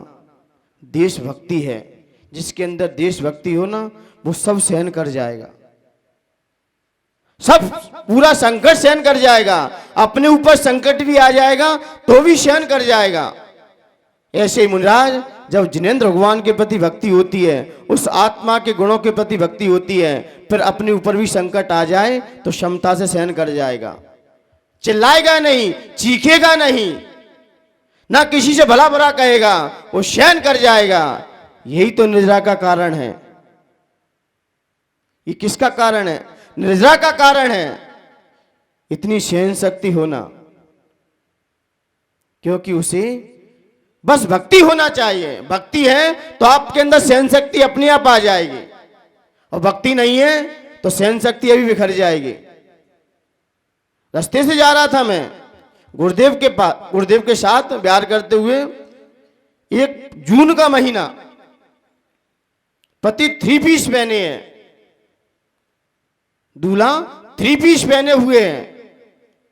देशभक्ति है। जिसके अंदर देशभक्ति हो ना, वो सब सहन कर जाएगा, सब पूरा संकट सहन कर जाएगा। अपने ऊपर संकट भी आ जाएगा तो भी सहन कर जाएगा। ऐसे ही मुनिराज, जब जिनेंद्र भगवान के प्रति भक्ति होती है, उस आत्मा के गुणों के प्रति भक्ति होती है, फिर अपने ऊपर भी संकट आ जाए तो क्षमता से सहन कर जाएगा। चिल्लाएगा नहीं, चीखेगा नहीं, ना किसी से भला बुरा कहेगा, वो सहन कर जाएगा। यही तो निर्जरा का कारण है। ये किसका कारण है? निर्जरा का कारण है, इतनी सहन शक्ति होना। क्योंकि उसे बस भक्ति होना चाहिए। भक्ति है तो आपके अंदर सहन शक्ति अपने आप आ जाएगी, और भक्ति नहीं है तो सहन शक्ति अभी बिखर जाएगी। रास्ते से जा रहा था मैं गुरुदेव के पास, गुरुदेव के साथ प्यार करते हुए, एक जून का महीना, पति 3 पीस पहने हैं, दूल्हा 3 पीस पहने हुए हैं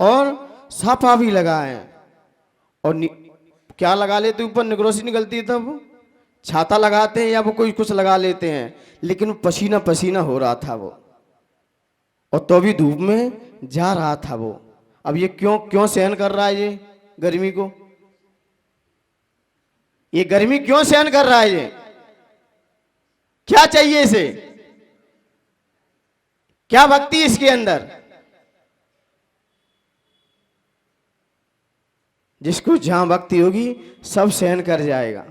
और साफा भी लगाए हैं, और क्या लगा लेते ऊपर, निगरोसी निकलती है तब छाता लगाते हैं या वो कोई कुछ लगा लेते हैं, लेकिन वो पसीना पसीना हो रहा था वो, और तो भी धूप में जा रहा था वो। अब ये क्यों सहन कर रहा है ये गर्मी को? ये गर्मी क्यों सहन कर रहा है ये? क्या चाहिए इसे? क्या भक्ति इसके अंदर? जिसको जहां भक्ति होगी सब सहन कर जाएगा।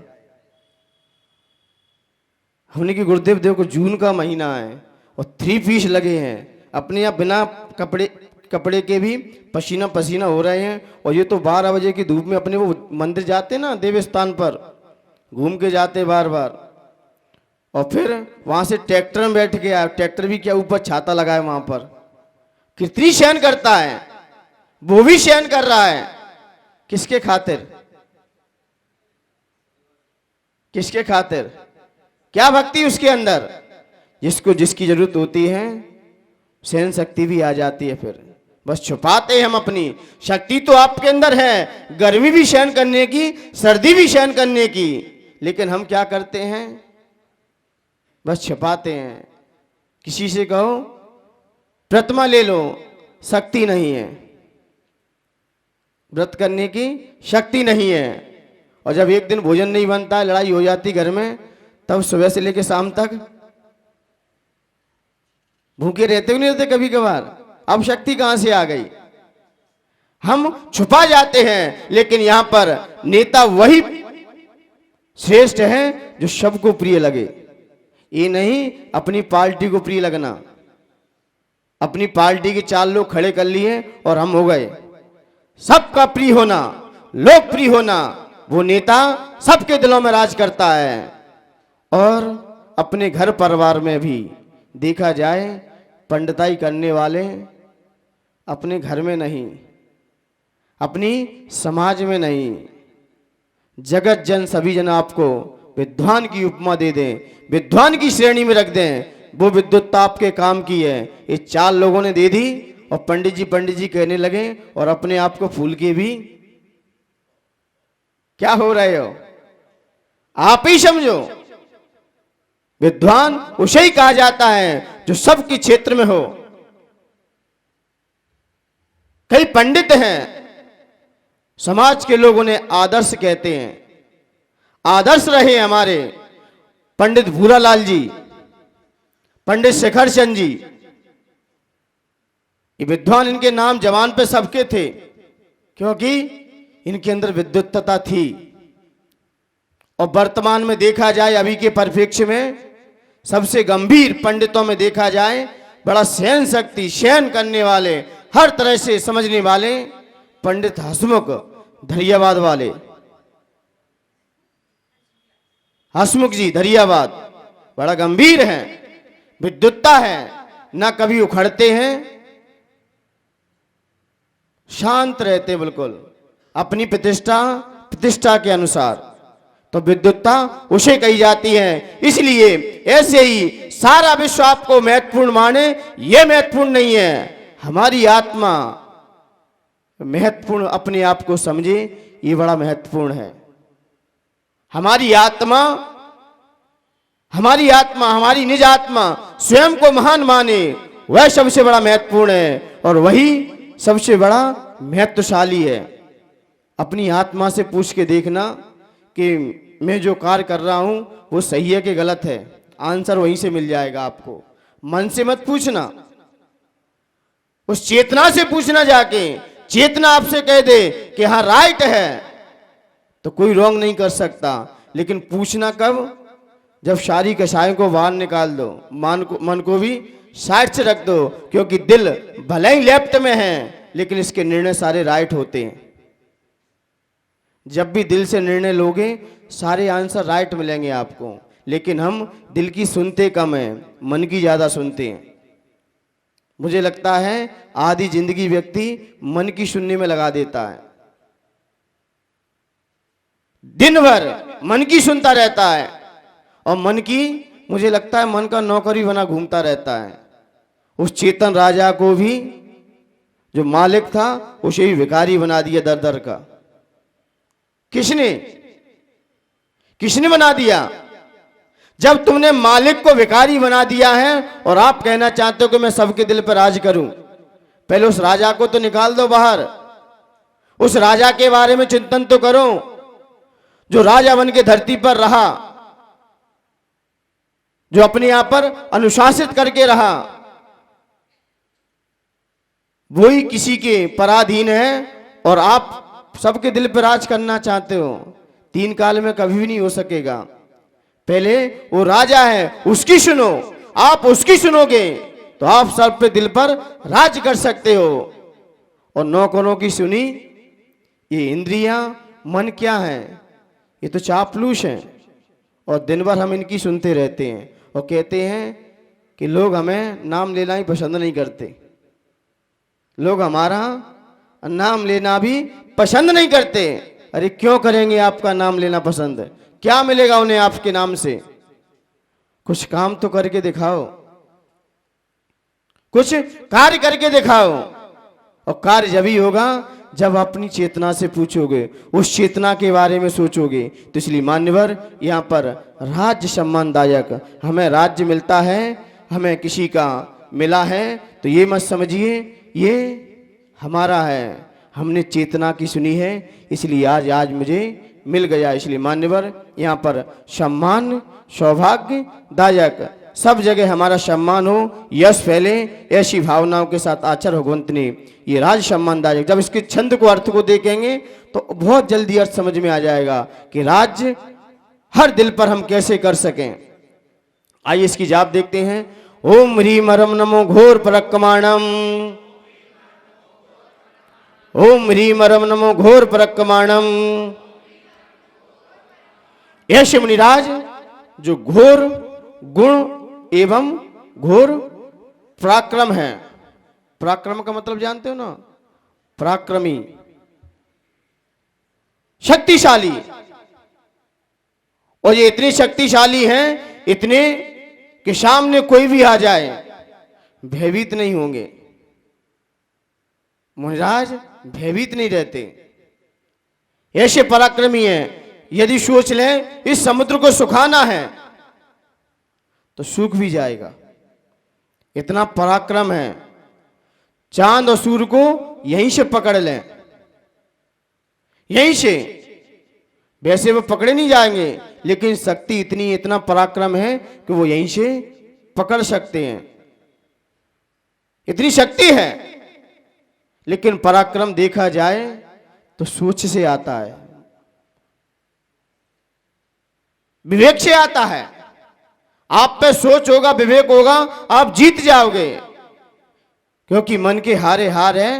हमने कि गुरुदेव देखो जून का महीना है और 3 पीस लगे हैं, अपने यहाँ बिना कपड़े के भी पसीना पसीना हो रहे हैं, और ये तो 12 बजे की धूप में अपने वो मंदिर जाते ना देव स्थान पर, घूम के जाते बार बार, और फिर वहाँ से ट्रैक्टर में बैठ के आए, ट्रैक्टर भी क्या ऊपर छाता लगाए वहाँ पर, कितनी सहन करता है, वो भी सहन कर रहा है, किसके खातिर, किसके खातिर, क्या भक्ति उसके अंदर, जिसको जिसकी जरूरत होती है सहन शक्ति भी आ जाती है, फिर बस छुपाते हैं हम अपनी शक्ति तो आपके अंदर है, गर्मी भी सहन करने की, सर्दी भी सहन करने की, लेकिन हम क्या करते हैं, बस छुपाते हैं। किसी से कहो प्रतिमा ले लो, शक्ति नहीं है, व्रत करने की शक्ति नहीं है, और जब एक दिन भोजन नहीं बनता है, लड़ाई हो जाती घर में, तब सुबह से लेकर शाम तक भूखे रहते नहीं रहते कभी कभार, अब शक्ति कहां से आ गई, हम छुपा जाते हैं। लेकिन यहां पर नेता वही श्रेष्ठ है जो सबको प्रिय लगे, ये नहीं अपनी पार्टी को प्रिय लगना, अपनी पार्टी के 4 लोग खड़े कर लिए और हम हो गए, सबका प्रिय होना, लोकप्रिय होना, वो नेता सबके दिलों में राज करता है। और अपने घर परिवार में भी देखा जाए पंडिताई करने वाले अपने घर में नहीं, अपनी समाज में नहीं, जगत जन सभी जन आपको विद्वान की उपमा दे दें, विद्वान की श्रेणी में रख दें, वो विद्वत्ता आपके काम की है, ये 4 लोगों ने दे दी और पंडित जी कहने लगे और अपने आप को फूल के भी क्या हो रहे हो, आप ही समझो। विद्वान उसे ही कहा जाता है जो सबके क्षेत्र में हो। कई पंडित हैं, समाज के लोग उन्हें आदर्श कहते हैं, आदर्श रहे हमारे पंडित भूरालाल जी, पंडित शेखर चंद जी, ये विद्वान, इनके नाम जवान पे सबके थे, क्योंकि इनके अंदर विद्वत्ता थी। और वर्तमान में देखा जाए अभी के परिप्रेक्ष्य में सबसे गंभीर पंडितों में देखा जाए, बड़ा सहन शक्ति, सहन करने वाले, हर तरह से समझने वाले पंडित हसमुख धरियावाद वाले, हसमुख जी धरियावाद बड़ा गंभीर है, विद्वत्ता है, ना कभी उखड़ते हैं, शांत रहते बिल्कुल अपनी प्रतिष्ठा के अनुसार, तो विद्वत्ता उसे कही जाती है। इसलिए ऐसे ही सारा विश्व आपको महत्वपूर्ण माने, यह महत्वपूर्ण नहीं है, हमारी आत्मा महत्वपूर्ण अपने आप को समझे, ये बड़ा महत्वपूर्ण है। हमारी आत्मा हमारी निज आत्मा स्वयं को महान माने, वह सबसे बड़ा महत्वपूर्ण है और वही सबसे बड़ा महत्वशाली है। अपनी आत्मा से पूछ के देखना कि मैं जो कार्य कर रहा हूं वो सही है कि गलत है, आंसर वहीं से मिल जाएगा आपको। मन से मत पूछना, उस चेतना से पूछना जाके। चेतना आपसे कह दे कि हाँ राइट है तो कोई रॉन्ग नहीं कर सकता, लेकिन पूछना कब, जब सारी कसायों को बाहर निकाल दो, मन को भी साइड से रख दो, क्योंकि दिल भले ही लेफ्ट में है लेकिन इसके निर्णय सारे राइट होते हैं। जब भी दिल से निर्णय लोगे सारे आंसर राइट मिलेंगे आपको, लेकिन हम दिल की सुनते कम हैं, मन की ज्यादा सुनते हैं। मुझे लगता है आधी जिंदगी व्यक्ति मन की सुनने में लगा देता है, दिन भर मन की सुनता रहता है, और मन की मुझे लगता है मन का नौकरी बना घूमता रहता है। उस चेतन राजा को भी जो मालिक था उसे भी भिखारी बना दिया दर दर का। किसने बना दिया? जब तुमने मालिक को भिखारी बना दिया है और आप कहना चाहते हो कि मैं सबके दिल पर राज करूं, पहले उस राजा को तो निकाल दो बाहर, उस राजा के बारे में चिंतन तो करो जो राजा बन के धरती पर रहा, जो अपने यहां पर अनुशासित करके रहा, वही किसी के पराधीन है और आप सबके दिल पर राज करना चाहते हो। 3 काल में कभी भी नहीं हो सकेगा। पहले वो राजा है उसकी सुनो, आप उसकी सुनोगे तो आप सब पे दिल पर राज कर सकते हो। और नौकरों की सुनी, ये इंद्रियां मन क्या है, ये तो चापलूस हैं और दिन भर हम इनकी सुनते रहते हैं और कहते हैं कि लोग हमें नाम लेना ही पसंद नहीं करते, लोग हमारा नाम लेना भी पसंद नहीं करते। अरे क्यों करेंगे आपका नाम लेना पसंद, क्या मिलेगा उन्हें आपके नाम से? कुछ काम तो करके दिखाओ, कुछ कार्य करके दिखाओ। और कार्य जब ही होगा जब अपनी चेतना से पूछोगे, उस चेतना के बारे में सोचोगे। तो इसलिए मान्यवर, यहाँ पर राज्य सम्मानदायक हमें राज्य मिलता है, हमें किसी का मिला है तो ये मत समझिए ये हमारा है, हमने चेतना की सुनी है इसलिए आज मुझे मिल गया। इसलिए मान्यवर, यहाँ पर सम्मान सौभाग्यदायक, सब जगह हमारा सम्मान हो, यश फैले, ऐसी भावनाओं के साथ आचार भगवंत ने ये राज सम्मानदायक। जब इसके छंद को अर्थ को देखेंगे तो बहुत जल्दी अर्थ समझ में आ जाएगा कि राज्य हर दिल पर हम कैसे कर सकें। आइए इसकी जाप देखते हैं। ओम ह्रीम रम नमो घोर परक्कमाणम, ओम ह्रीम रम नमो घोर परक्कमाणम। ऐसे मुनिराज जो घोर गुण एवं घोर पराक्रम है। पराक्रम का मतलब जानते हो ना, पराक्रमी, शक्तिशाली। और ये इतने शक्तिशाली हैं, इतने कि सामने कोई भी आ जाए भयभीत नहीं होंगे। मुनिराज भयभीत नहीं रहते, ऐसे पराक्रमी हैं। यदि सोच लें इस समुद्र को सुखाना है तो सूख भी जाएगा, इतना पराक्रम है। चांद और सूर्य को यहीं से पकड़ लें, यहीं से, वैसे वो पकड़े नहीं जाएंगे लेकिन शक्ति इतनी, इतना पराक्रम है कि वो यहीं से पकड़ सकते हैं, इतनी शक्ति है। लेकिन पराक्रम देखा जाए तो सोच से आता है, विवेक से आता है। आप पे सोच होगा, विवेक होगा, आप जीत जाओगे। क्योंकि मन के हारे हार है,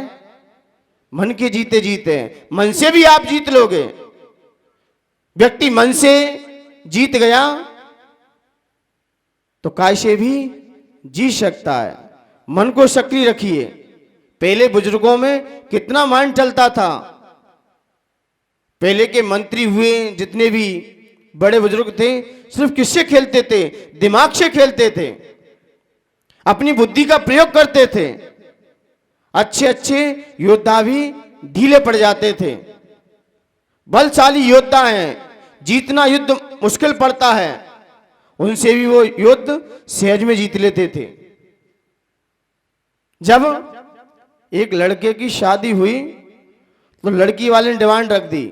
मन के जीते जीते हैं। मन से भी आप जीत लोगे। व्यक्ति मन से जीत गया तो काय से भी जीत सकता है। मन को सक्रिय रखिए। पहले बुजुर्गों में कितना माइंड चलता था। पहले के मंत्री हुए जितने भी बड़े बुजुर्ग थे, सिर्फ किससे खेलते थे? दिमाग से खेलते थे, अपनी बुद्धि का प्रयोग करते थे। अच्छे अच्छे योद्धा भी ढीले पड़ जाते थे। बलशाली योद्धा हैं, जीतना युद्ध मुश्किल पड़ता है, उनसे भी वो युद्ध सहज में जीत लेते थे। जब एक लड़के की शादी हुई तो लड़की वाले ने डिमांड रख दी।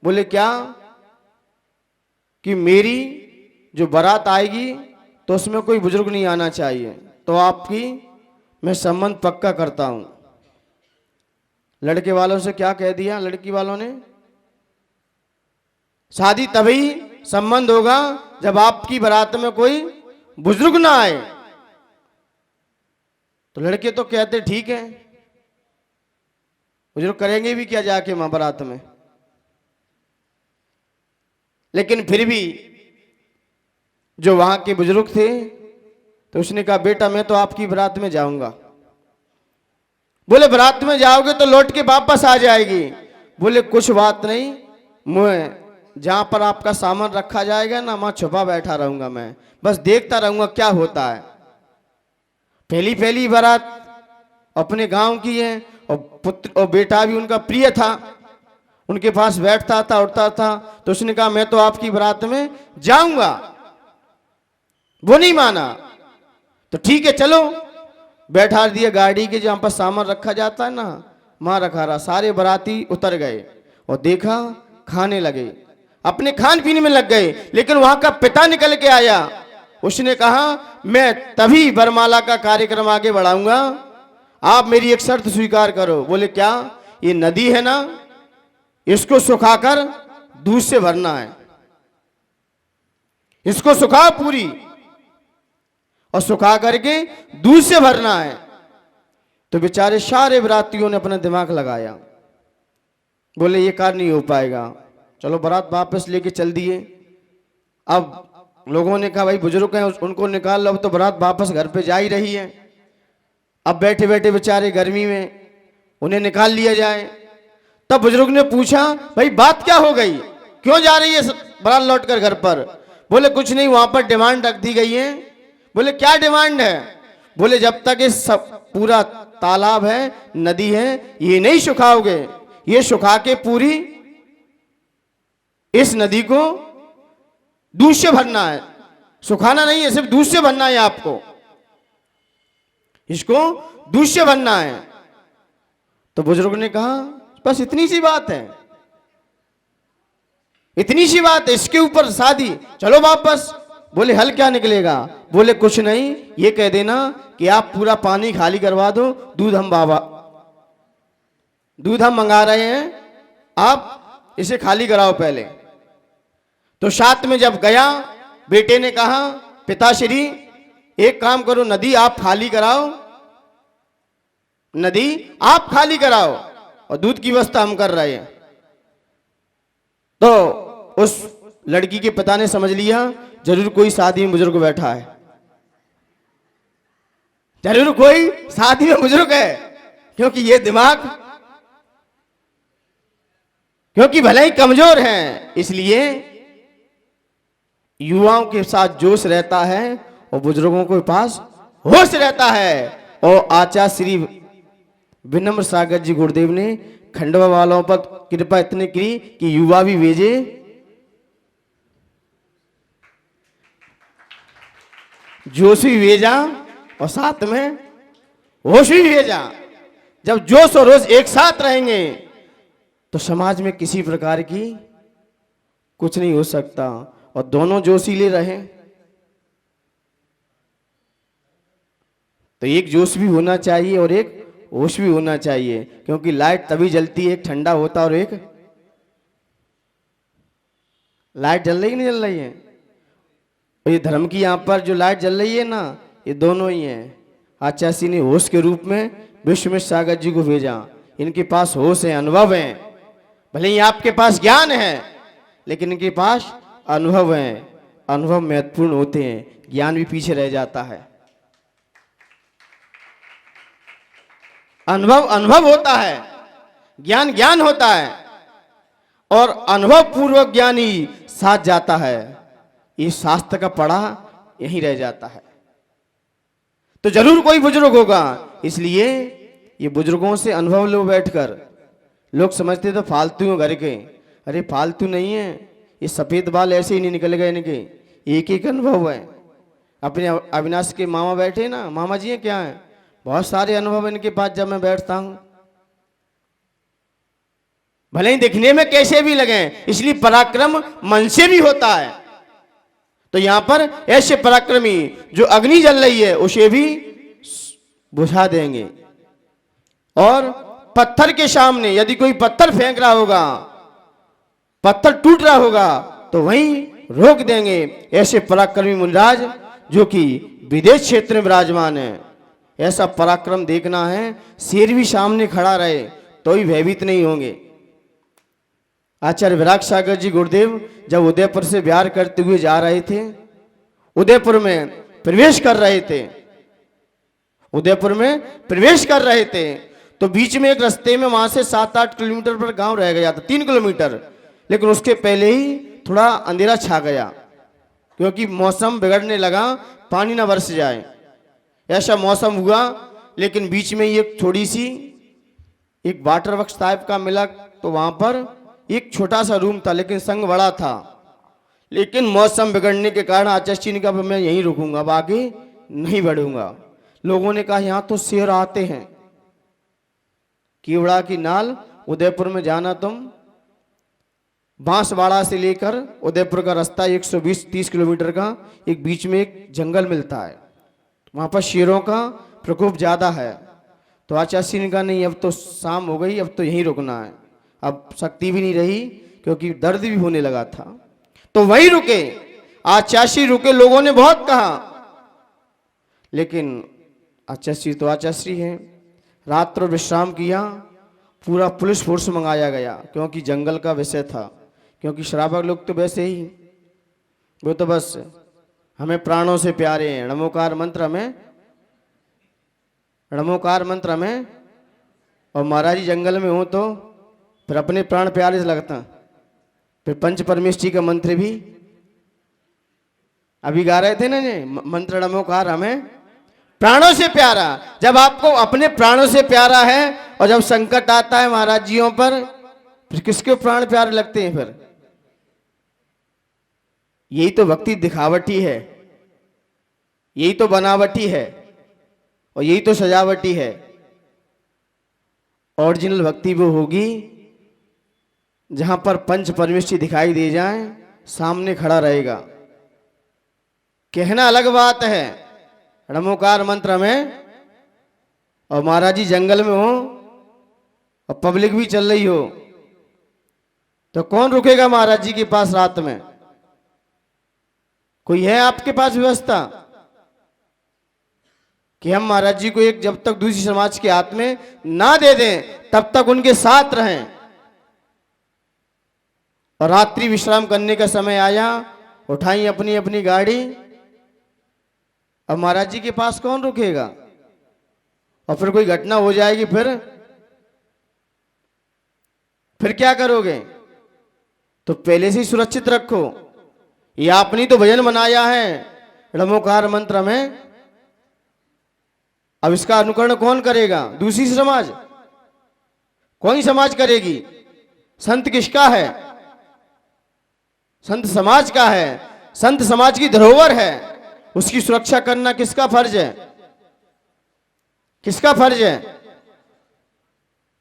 बोले क्या? कि मेरी जो बारात आएगी तो उसमें कोई बुजुर्ग नहीं आना चाहिए, तो आपकी मैं संबंध पक्का करता हूं। लड़के वालों से क्या कह दिया लड़की वालों ने? शादी तभी संबंध होगा जब आपकी बारात में कोई बुजुर्ग ना आए। तो लड़के तो कहते ठीक है, बुजुर्ग करेंगे भी क्या जाके मां बारात में। लेकिन फिर भी जो वहां के बुजुर्ग थे तो उसने कहा बेटा मैं तो आपकी बारात में जाऊंगा। बोले बारात में जाओगे तो लौट के वापस आ जाएगी। बोले कुछ बात नहीं, मैं जहां पर आपका सामान रखा जाएगा ना वहां छुपा बैठा रहूंगा, मैं बस देखता रहूंगा क्या होता है। पहली पहली बारात अपने गांव की है और पुत्र और बेटा भी उनका प्रिय था, उनके पास बैठता था उठता था। तो उसने कहा मैं तो आपकी बारात में जाऊंगा। वो नहीं माना। तो ठीक है चलो, बैठा दिया गाड़ी के जहां पर सामान रखा जाता है ना, वहां रखा रहा। सारे बाराती उतर गए और देखा खाने लगे, अपने खान पीने में लग गए। लेकिन वहां का पिता निकल के आया, उसने कहा मैं तभी वरमाला का कार्यक्रम आगे बढ़ाऊंगा, आप मेरी एक शर्त स्वीकार करो। बोले क्या? ये नदी है ना, इसको सुखाकर दूध से भरना है। इसको सुखाओ पूरी, और सुखा करके दूध से भरना है। तो बेचारे सारे बरातियों ने अपना दिमाग लगाया, बोले ये कार्य नहीं हो पाएगा, चलो बारात वापस लेके चल दिए। अब लोगों ने कहा भाई बुजुर्ग हैं उनको निकाल लो, अब तो बारात वापस घर पे जा ही रही है। अब बैठे बैठे बेचारे गर्मी में उन्हें निकाल लिया जाए। तब बुजुर्ग ने पूछा भाई बात क्या हो गई, क्यों जा रही है बारात लौट कर घर पर? बोले कुछ नहीं, वहां पर डिमांड रख दी गई है। बोले क्या डिमांड है? बोले जब तक ये सब पूरा तालाब है, नदी है, ये नहीं सुखाओगे, ये सुखा के पूरी इस नदी को दूध से भरना है, सुखाना नहीं है, सिर्फ दूध से भरना है आपको, इसको दूध से भरना है। तो बुजुर्ग ने कहा बस इतनी सी बात है, इतनी सी बात है, इसके ऊपर शादी, चलो वापस। बोले हल क्या निकलेगा? बोले कुछ नहीं, ये कह देना कि आप पूरा पानी खाली करवा दो, दूध हम मंगा रहे हैं, आप इसे खाली कराओ पहले। तो साथ में जब गया, बेटे ने कहा पिताश्री एक काम करो, नदी आप खाली कराओ, नदी आप खाली कराओ और दूध की व्यवस्था हम कर रहे हैं। तो उस लड़की के पिता ने समझ लिया जरूर कोई शादी में बुजुर्ग बैठा है, जरूर कोई शादी में बुजुर्ग है, क्योंकि ये दिमाग क्योंकि भले ही कमजोर हैं, इसलिए युवाओं के साथ जोश रहता है और बुजुर्गों के पास होश रहता है। और आचार्य श्री विनम्र सागर जी गुरुदेव ने खंडवा वालों पर कृपा इतनी की कि युवा भी भेजे, जोश भी भेजा और साथ में होश भी भेजा। जब जोश और होश एक साथ रहेंगे तो समाज में किसी प्रकार की कुछ नहीं हो सकता, और दोनों जोशीले रहे तो एक जोश भी होना चाहिए और एक होश भी होना चाहिए, क्योंकि लाइट तभी जलती है, एक ठंडा होता और एक लाइट जल रही है नहीं जल रही है। और ये धर्म की यहाँ पर जो लाइट जल रही है ना, ये दोनों ही हैं। आचार्य जी ने होश के रूप में विश्वमित्र सागर जी को भेजा, इनके पास होश है, अनुभव है, भले ही आपके पास ज्ञान है लेकिन इनके पास अनुभव है। अनुभव महत्वपूर्ण होते हैं, ज्ञान भी पीछे रह जाता है। अनुभव अनुभव होता है, ज्ञान ज्ञान होता है, और अनुभव पूर्वक ज्ञान ही साथ जाता है। ये शास्त्र का पढ़ा यहीं रह जाता है। तो जरूर कोई बुजुर्ग होगा, इसलिए ये बुजुर्गों से अनुभव लो बैठकर। लोग समझते तो फालतू हैं घर के, अरे फालतू नहीं है, ये सफेद बाल ऐसे ही नहीं निकल गए इनके, एक एक अनुभव है। अपने अविनाश के मामा बैठे ना, मामा जी हैं क्या है, बहुत सारे अनुभव इनके पास जब मैं बैठता हूं, भले ही दिखने में कैसे भी लगे, इसलिए पराक्रम मन से भी होता है। तो यहां पर ऐसे पराक्रमी जो अग्नि जल रही है उसे भी बुझा देंगे। और पत्थर के सामने यदि कोई पत्थर फेंक रहा होगा, पत्थर टूट रहा होगा, तो वहीं रोक देंगे। ऐसे पराक्रमी मुनिराज जो कि विदेश क्षेत्र में विराजमान है, ऐसा पराक्रम देखना है। शेर भी सामने खड़ा रहे तो ही भयभीत नहीं होंगे। आचार्य विराग सागर जी गुरुदेव जब उदयपुर से बिहार करते हुए जा रहे थे, उदयपुर में प्रवेश कर रहे थे, उदयपुर में प्रवेश कर रहे थे, तो बीच में एक रास्ते में वहां से 7-8 किलोमीटर पर गांव रह गया था, 3 किलोमीटर, लेकिन उसके पहले ही थोड़ा अंधेरा छा गया, क्योंकि मौसम बिगड़ने लगा, पानी ना बरस जाए, ऐसा मौसम हुआ। लेकिन बीच में एक थोड़ी सी एक वाटर वर्क्स टाइप का मिला, तो वहां पर एक छोटा सा रूम था, लेकिन संग बड़ा था। लेकिन मौसम बिगड़ने के कारण आचार्य जी ने कहा मैं यहीं रुकूंगा, अब आगे नहीं बढ़ूंगा। लोगों ने कहा यहां तो शेर आते हैं, कीवड़ा की नाल उदयपुर में जाना तुम, बांसवाड़ा से लेकर उदयपुर का रास्ता 120-30 किलोमीटर का, एक बीच में एक जंगल मिलता है, वहां पर शेरों का प्रकोप ज्यादा है। तो आचार्य जी ने कहा नहीं अब तो शाम हो गई, अब तो यहीं रुकना है, अब शक्ति भी नहीं रही क्योंकि दर्द भी होने लगा था। तो वहीं रुके। आचार्य रुके, लोगों ने बहुत कहा, लेकिन आचार्य तो आचार्य हैं। रात्र विश्राम किया, पूरा पुलिस फोर्स मंगाया गया, क्योंकि जंगल का विषय था, क्योंकि श्रावक लोग तो वैसे ही, वो तो बस हमें प्राणों से प्यारे हैं, णमोकार मंत्र में, णमोकार मंत्र में, और महाराज जी जंगल में हो तो फिर अपने प्राण प्यारे से लगता। फिर पंच परमेष्ठी का मंत्र भी अभी गा रहे थे ना जी, मंत्र णमोकार हमें प्राणों से प्यारा। जब आपको अपने प्राणों से प्यारा है और जब संकट आता है महाराज जियों पर, फिर किसके प्राण प्यारे लगते हैं? फिर यही तो भक्ति दिखावटी है, यही तो बनावटी है, और यही तो सजावटी है। ओरिजिनल भक्ति वो होगी जहां पर पंच परमेष्ठी दिखाई दे जाए, सामने खड़ा रहेगा। कहना अलग बात है णमोकार मंत्र में, और महाराज जी जंगल में हो और पब्लिक भी चल रही हो, तो कौन रुकेगा महाराज जी के पास रात में? कोई है आपके पास व्यवस्था कि हम महाराज जी को एक जब तक दूसरी समाज के हाथ में ना दे दें तब तक उनके साथ रहें? और रात्रि विश्राम करने का समय आया, उठाई अपनी अपनी गाड़ी, अब महाराज जी के पास कौन रुकेगा? और फिर कोई घटना हो जाएगी, फिर क्या करोगे? तो पहले से ही सुरक्षित रखो। ये आपने तो भजन बनाया है णमोकार मंत्र में, अब इसका अनुकरण कौन करेगा? दूसरी समाज, कौन समाज करेगी? संत किसका है? संत समाज का है, संत समाज की धरोहर है, उसकी सुरक्षा करना किसका फर्ज है? किसका फर्ज है?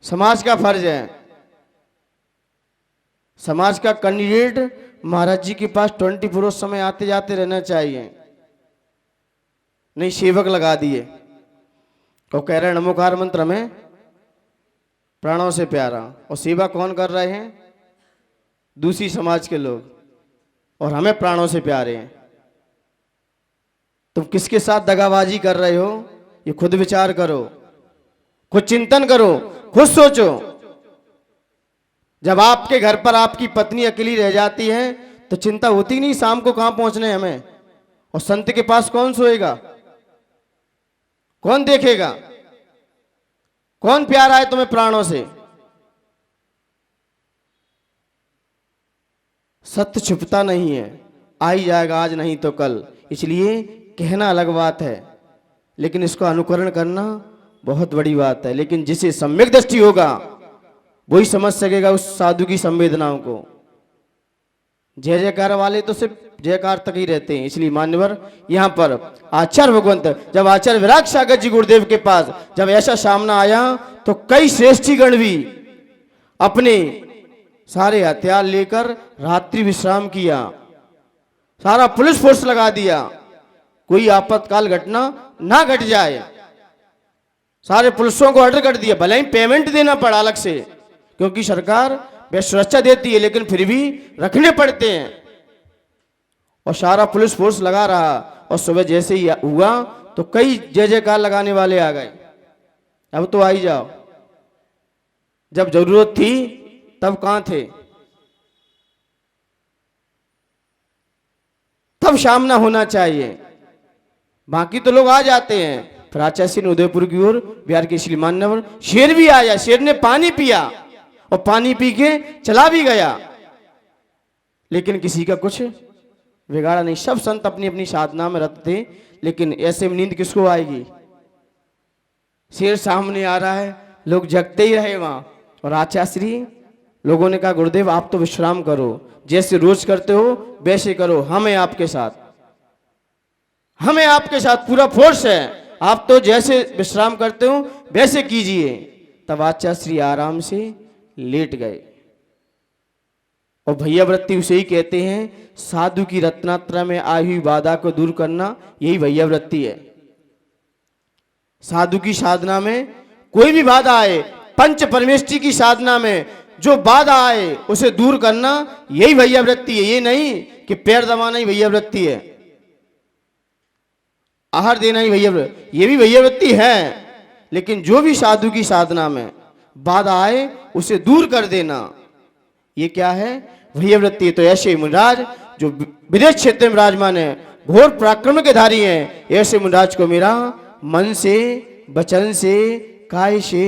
समाज का फर्ज है। समाज का कैंडिडेट महाराज जी के पास 24 समय आते जाते रहना चाहिए, नहीं सेवक लगा दिए। तो कह रहे नमोकार मंत्र में प्राणों से प्यारा, और सेवा कौन कर रहे हैं? दूसरी समाज के लोग, और हमें प्राणों से प्यारे हैं। तुम किसके साथ दगाबाजी कर रहे हो? ये खुद विचार करो, खुद चिंतन करो, खुद सोचो। जब आपके घर पर आपकी पत्नी अकेली रह जाती है तो चिंता होती नहीं शाम को कहां पहुंचने हमें, और संत के पास कौन सोएगा? कौन देखेगा? कौन प्यारा है तुम्हें प्राणों से? सत्य छुपता नहीं है, आ ही जाएगा आज नहीं तो कल। इसलिए कहना अलग बात है, लेकिन इसको अनुकरण करना बहुत बड़ी बात है। लेकिन जिसे सम्यक दृष्टि होगा वही समझ सकेगा उस साधु की संवेदनाओं को। जय जयकार वाले तो सिर्फ जयकार तक ही रहते हैं। इसलिए मान्यवर यहाँ पर आचार्य भगवंत, जब आचार्य विराग सागर जी गुरुदेव के पास जब ऐसा सामना आया तो कई श्रेष्ठी गण भी अपने सारे हथियार लेकर रात्रि विश्राम किया, सारा पुलिस फोर्स लगा दिया, कोई आपातकाल घटना ना घट जाए। सारे पुलिसों को ऑर्डर कर दिया, भले ही पेमेंट देना पड़ा अलग से, क्योंकि सरकार वे सुरक्षा देती है, लेकिन फिर भी रखने पड़ते हैं। और सारा पुलिस फोर्स लगा रहा, और सुबह जैसे ही हुआ तो कई जय जयकार लगाने वाले आ गए। अब तो आ ही जाओ, जब जरूरत थी तब कहां थे? तब सामना होना चाहिए। बाकी तो लोग आ जाते हैं। फिर आचार्य उदयपुर की ओर बिहार के श्री मान्यवर शेर भी आया, शेर ने पानी पिया और पानी पी के चला भी गया, लेकिन किसी का कुछ बिगाड़ा नहीं। सब संत अपनी अपनी साधना में रत थे, लेकिन ऐसे में नींद किसको आएगी? शेर सामने आ रहा है, लोग जगते ही रहे वहां। और आचार्य लोगों ने कहा गुरुदेव आप तो विश्राम करो, जैसे रोज करते हो वैसे करो, हमें आपके साथ, हमें आपके साथ पूरा फोर्स है, आप तो जैसे विश्राम करते हो वैसे कीजिए। तब आचार्य आराम से लेट गए। और भैया वृत्ति उसे ही कहते हैं, साधु की रत्नात्रा में आई हुई बाधा को दूर करना, यही भैया वृत्ति है। साधु की साधना में कोई भी बाधा आए, पंच परमेष्ठी की साधना में जो बाधा आए उसे दूर करना, यही भैया वृत्ति है। ये नहीं कि पैर दबाना ही भैया वृत्ति है, आहार देना ही भैया वृत्ति, ये भी भैया वृत्ति है। लेकिन जो भी साधु की साधना में बाधा आए उसे दूर कर देना, ये क्या है? भैया वृत्ति है। तो ऐसे मुनिराज जो विदेश क्षेत्र में विराजमान है, घोर पराक्रम के धारी हैं, ऐसे मुनिराज को मेरा मन से, वचन से, काय से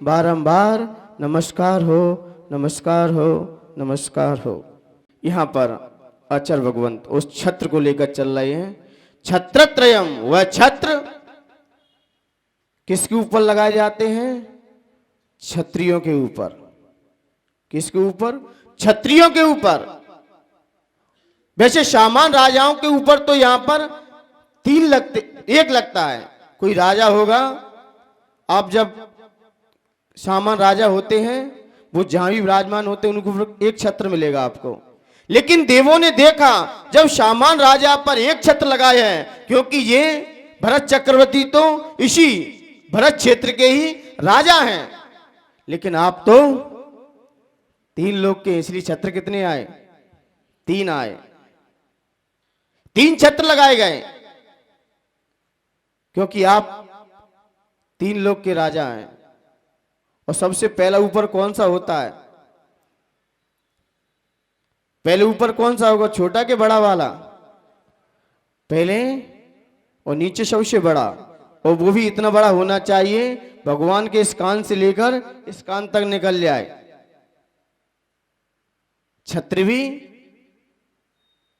बारंबार नमस्कार हो, नमस्कार हो, नमस्कार हो। यहाँ पर आचार्य भगवंत उस छत्र को लेकर चल रहे हैं। छत्रत्रयम, वह छत्र किसके ऊपर लगाए जाते हैं? क्षत्रियों के ऊपर। किसके ऊपर? क्षत्रियों के ऊपर। वैसे सामान्य राजाओं के ऊपर तो यहां पर एक लगता है। कोई राजा होगा, आप जब सामान्य राजा होते हैं, वो जहां भी विराजमान होते हैं उनको एक छत्र मिलेगा आपको। लेकिन देवों ने देखा जब सामान्य राजा पर एक छत्र लगाए हैं, क्योंकि ये भरत चक्रवर्ती तो इसी भरत क्षेत्र के ही राजा हैं, लेकिन आप तो 3 लोग के, इसलिए छत्र कितने आए? 3 आए। 3 छत्र लगाए गए क्योंकि आप 3 लोग के राजा हैं। और सबसे पहला ऊपर कौन सा होता है? पहले ऊपर कौन सा होगा? छोटा के बड़ा वाला? पहले, और नीचे सबसे बड़ा, और वो भी इतना बड़ा होना चाहिए भगवान के इस कान से लेकर इस कान तक निकल जाए। छत्र भी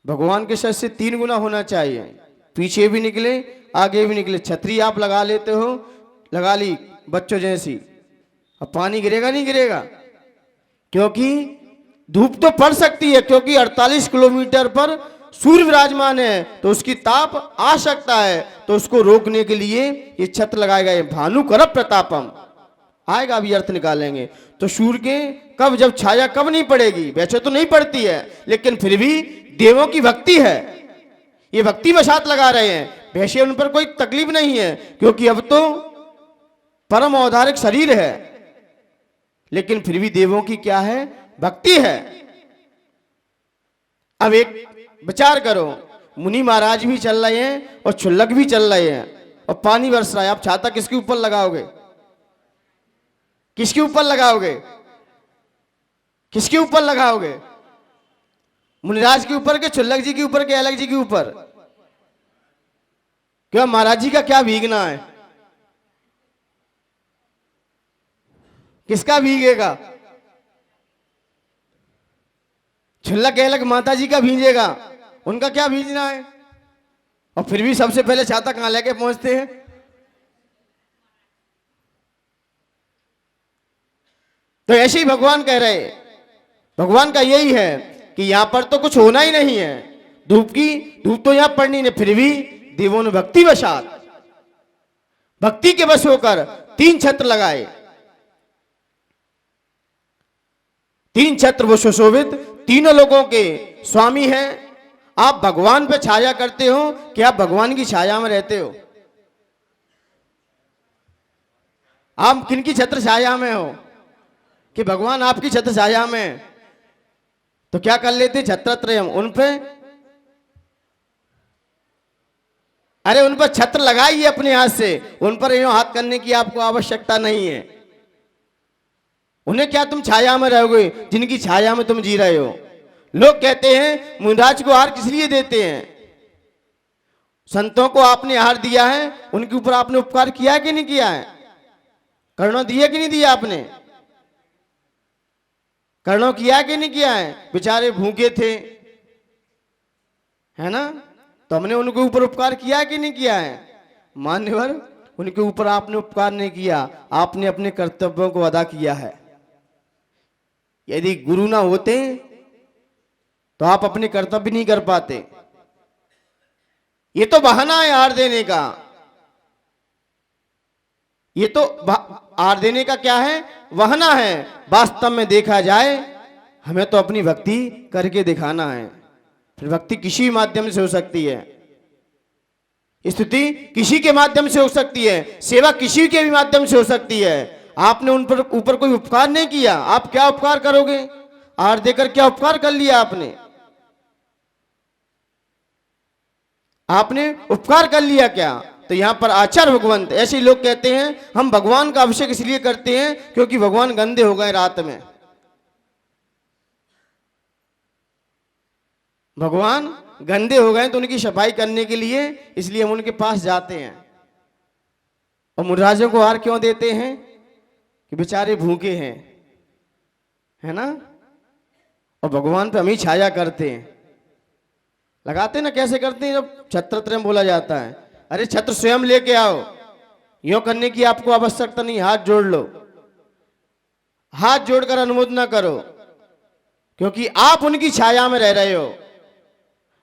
भगवान के सर से 3 गुना होना चाहिए, पीछे भी निकले, आगे भी निकले। छतरी आप लगा लेते हो, लगा ली बच्चों जैसी, अब पानी गिरेगा नहीं गिरेगा? क्योंकि धूप तो पड़ सकती है, क्योंकि 48 किलोमीटर पर सूर्य विराजमान है, तो उसकी ताप आ सकता है। तो उसको रोकने के लिए ये छत्र लगाए गए। भानु कर प्रतापम आएगा, अभी अर्थ निकालेंगे। तो सूर्य के कब, जब छाया कब नहीं पड़ेगी? वैसे तो नहीं पड़ती है, लेकिन फिर भी देवों की भक्ति है, ये भक्ति में साथ लगा रहे हैं। वैसे उन पर कोई तकलीफ नहीं है, क्योंकि अब तो परम औदारिक शरीर है, लेकिन फिर भी देवों की क्या है? भक्ति है। अब एक विचार करो, मुनि महाराज भी चल रहे हैं और क्षुल्लक भी चल रहे हैं, और पानी बरस रहा है। आप छाता किसके ऊपर लगाओगे? किसके ऊपर लगाओगे? किसके ऊपर लगाओगे? मुनिराज के ऊपर के, क्षुल्लक जी के ऊपर के, अलग जी के ऊपर? क्यों, महाराज जी का क्या भीगना है? किसका भीगेगा? क्षुल्लक अलग माता जी का भीजेगा, उनका क्या भीजना है? और फिर भी सबसे पहले छाता कहां लेके पहुंचते हैं? तो ऐसे ही भगवान कह रहे, भगवान का यही है कि यहां पर तो कुछ होना ही नहीं है, धूप तो यहां पड़नी नहीं। फिर भी देवों ने भक्ति वशात, भक्ति के वश होकर 3 छत्र लगाए। 3 छत्र वो सुशोभित, तीनों लोगों के स्वामी हैं। आप भगवान पे छाया करते हो कि आप भगवान की छाया में रहते हो? आप किनकी छत्र छाया में हो कि भगवान आपकी छत्र छाया में? तो क्या कर लेते? छत्रत्रयम, उन पे, अरे उन पर छत्र लगाइए अपने हाथ से, उन पर यूं हाथ करने की आपको आवश्यकता नहीं है। उन्हें क्या तुम छाया में रहोगे जिनकी छाया में तुम जी रहे हो? लोग कहते हैं मुनिराज को आहार किस लिए देते हैं? संतों को आपने आहार दिया है, उनके ऊपर आपने उपकार किया है कि नहीं किया है? करुणा दिया कि नहीं दिया आपने? करुणा किया कि नहीं किया है? बेचारे भूखे थे, है ना? तो हमने उनके ऊपर उपकार किया कि नहीं किया है? मान्यवर, उनके ऊपर आपने उपकार नहीं किया, आपने अपने कर्तव्यों को अदा किया है। यदि गुरु ना होते तो आप अपने कर्तव्य नहीं कर पाते। ये तो बहाना है आहार देने का। ये तो आहार देने का क्या है? बहाना है। वास्तव में देखा जाए, हमें तो अपनी भक्ति करके दिखाना है। फिर भक्ति किसी माध्यम से हो सकती है, स्तुति किसी के माध्यम से हो सकती है, सेवा किसी के भी माध्यम से हो सकती है। आपने उन पर ऊपर कोई उपकार नहीं किया, आप क्या उपकार करोगे? आहार देकर क्या उपकार कर लिया आपने? आपने उपकार कर लिया क्या? तो यहां पर आचार्य भगवंत, ऐसे लोग कहते हैं हम भगवान का अभिषेक इसलिए करते हैं क्योंकि भगवान गंदे हो गए रात में। भगवान गंदे हो गए तो उनकी सफाई करने के लिए इसलिए हम उनके पास जाते हैं। और मुराजों को हार क्यों देते हैं? कि बेचारे भूखे हैं, है ना? और भगवान पे हम ही छाया करते हैं, लगाते ना। कैसे करते हैं? जब छत्र त्रयम बोला जाता है, अरे छत्र स्वयं लेके आओ। यो करने की आपको आवश्यकता नहीं, हाथ जोड़ लो। हाथ जोड़कर अनुमोदन करो, क्योंकि आप उनकी छाया में रह रहे हो,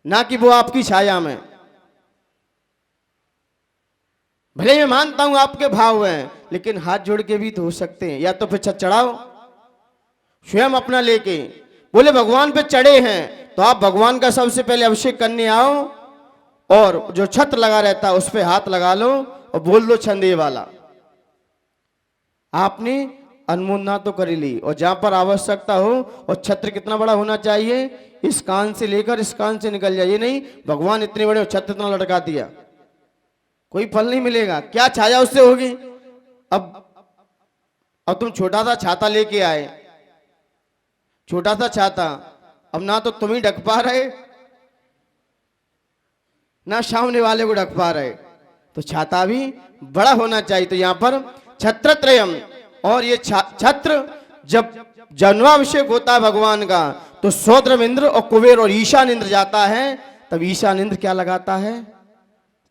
ना कि वो आपकी छाया में। भले मैं मानता हूं आपके भाव हैं, लेकिन हाथ जोड़ के भी तो हो सकते हैं। या तो फिर छत चढ़ाओ स्वयं अपना लेके। बोले भगवान पे चढ़े हैं तो आप भगवान का सबसे पहले अभिषेक करने आओ, और जो छत्र लगा रहता है उस पे हाथ लगा लो और बोल दो छंदे वाला। आपने अनुमोदना तो कर ली, और जहां पर आवश्यकता हो, और छत्र कितना बड़ा होना चाहिए? इस कान से लेकर इस कान से निकल जाए। ये नहीं भगवान इतने बड़े छत्र इतना लटका दिया, कोई फल नहीं मिलेगा। क्या छाया उससे होगी? अब तुम छोटा सा छाता लेके आए, छोटा सा छाता, अब ना तो तुम ही ढक पा रहे, ना सामने वाले को ढक पा रहे, तो छाता भी बड़ा होना चाहिए। तो यहां पर छत्रत्रयम, और ये छत्र जब जन्माभिषेक होता है भगवान का, तो सौद्रम इंद्र और कुबेर और ईशान इंद्र जाता है, तब ईशान इंद्र क्या लगाता है?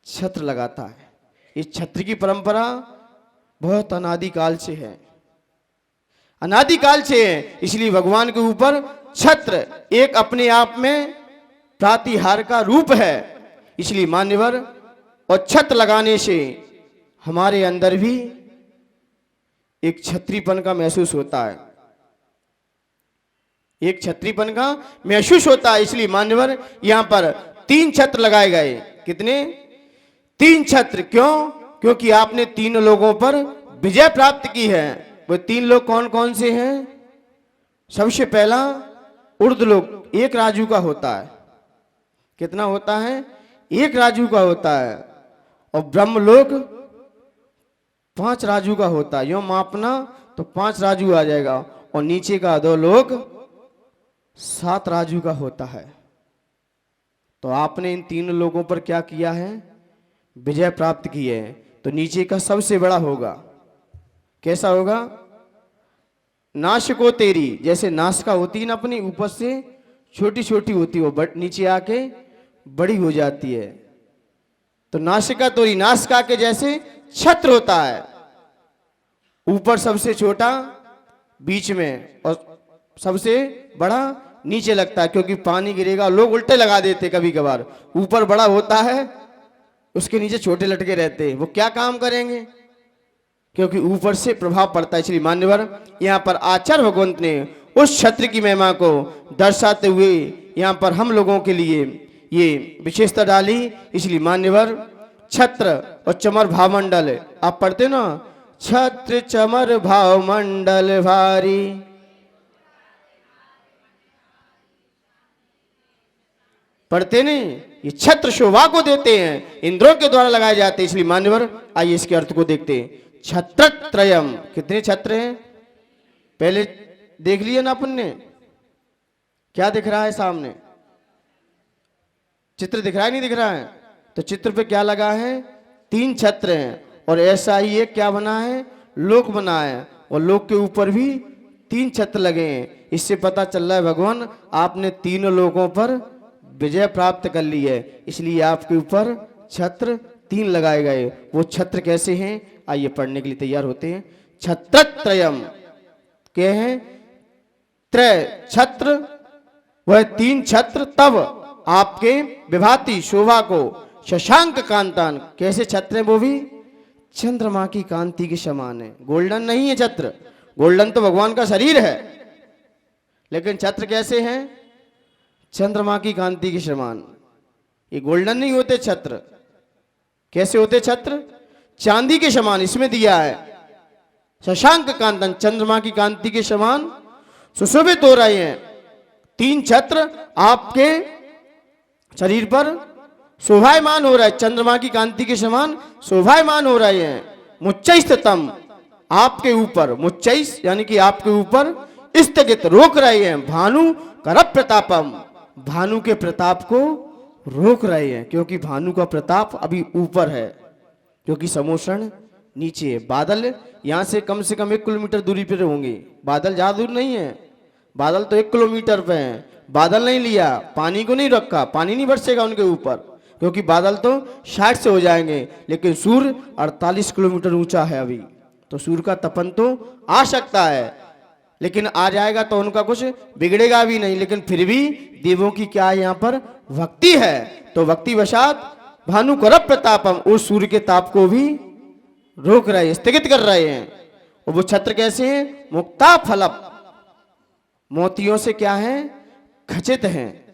छत्र लगाता है। इस छत्र की परंपरा बहुत अनादिकाल से है, अनादिकाल से है। इसलिए भगवान के ऊपर छत्र एक अपने आप में प्रातिहार का रूप है। इसलिए मान्यवर, और छत्र लगाने से हमारे अंदर भी एक छत्रीपन का महसूस होता है, एक छत्रीपन का महसूस होता है। इसलिए मान्यवर यहां पर 3 छत्र लगाए गए। कितने? 3 छत्र। क्यों? क्योंकि आपने 3 लोगों पर विजय प्राप्त की है। वो 3 लोग कौन कौन से हैं? सबसे पहला ऊर्ध्वलोक 1 राजू का होता है। कितना होता है? 1 राजू का होता है। और ब्रह्मलोक 5 राजू का होता है। यो मापना तो 5 राजू आ जाएगा। और नीचे का 2 लोक 7 राजू का होता है। तो आपने इन 3 लोगों पर क्या किया है? विजय प्राप्त की है। तो नीचे का सबसे बड़ा होगा। कैसा होगा? नासिको तेरी, जैसे नासिका होती है ना अपनी, ऊपर से छोटी छोटी होती है, वो नीचे आके बड़ी हो जाती है। तो नासिका तोरी, नासिका के जैसे छत्र होता है, ऊपर सबसे छोटा, बीच में, और सबसे बड़ा नीचे लगता है। क्योंकि पानी गिरेगा, लोग उल्टे लगा देते कभी कभार। ऊपर बड़ा होता है, उसके नीचे छोटे लटके रहते हैं। वो क्या काम करेंगे? क्योंकि ऊपर से प्रभाव पड़ता है। इसलिए मान्यवर यहाँ पर आचार्य भगवंत ने उस छत्र की महिमा को दर्शाते हुए यहाँ पर हम लोगों के लिए ये विशेषता डाली। इसलिए मान्यवर छत्र और चमर भावमंडल आप पढ़ते ना, छत्र चमर भावमंडल भारी, पढ़ते नहीं? ये छत्र शोभा को देते हैं, इंद्रों के द्वारा लगाए जाते हैं। इसलिए मान्यवर आइए इसके अर्थ को देखते हैं। छत्रत्रयम, कितने छत्र हैं? पहले देख लिया ना अपन ने, क्या दिख रहा है सामने? चित्र दिख रहा है, नहीं दिख रहा है? तो चित्र पे क्या लगा है? 3 छत्र हैं। और ऐसा ही एक क्या बना है? लोक बना है, और लोक के ऊपर भी 3 छत्र लगे हैं। इससे पता चल रहा है भगवान आपने 3 लोगों पर विजय प्राप्त कर ली है। इसलिए आपके ऊपर छत्र 3 लगाए गए। वो छत्र कैसे हैं? आइए पढ़ने के लिए तैयार होते हैं। छत्रत्रयम क्या है? त्रय छत्र, वह 3 छत्र तब आपके विभाति शोभा को शशांक कांतान, कैसे छत्र है? वो भी चंद्रमा की कांति के समान है। गोल्डन नहीं है छत्र, गोल्डन तो भगवान का शरीर है, लेकिन छत्र कैसे हैं? चंद्रमा की कांति के समान। ये गोल्डन नहीं होते छत्र। कैसे होते छत्र? चांदी के समान। इसमें दिया है शशांक कांतन, चंद्रमा की कांति के समान सुशोभित हो रहे हैं। 3 छत्र आपके शरीर पर शोभायमान हो रहा है, चंद्रमा की कांति के समान शोभायमान हो रहे हैं। मुच्चैस्ततम, आपके ऊपर, मुच्चैस यानी कि आपके ऊपर स्थगित रोक रहे हैं। भानु कर प्रतापम, भानु के प्रताप को रोक रहे हैं, क्योंकि भानु का प्रताप अभी ऊपर है, क्योंकि समोषण नीचे है। बादल यहां से कम 1 किलोमीटर दूरी पर होंगे, बादल ज्यादा दूर नहीं है, बादल तो 1 किलोमीटर पे है। बादल नहीं लिया, पानी को नहीं रखा, पानी नहीं बरसेगा उनके ऊपर, क्योंकि बादल तो 60 से हो जाएंगे, लेकिन सूर्य 48 किलोमीटर ऊंचा है अभी, तो सूर्य का तपन तो आ सकता है, लेकिन आ जाएगा तो उनका कुछ बिगड़ेगा भी नहीं। लेकिन फिर भी देवों की क्या है यहाँ पर भक्ति है, तो भक्ति वशात भानु कर प्रतापम, उस सूर्य के ताप को भी रोक रहे हैं, स्थगित कर रहे हैं। और वो छत्र कैसे हैं? मुक्ता फलप, मोतियों से क्या है? खचित हैं।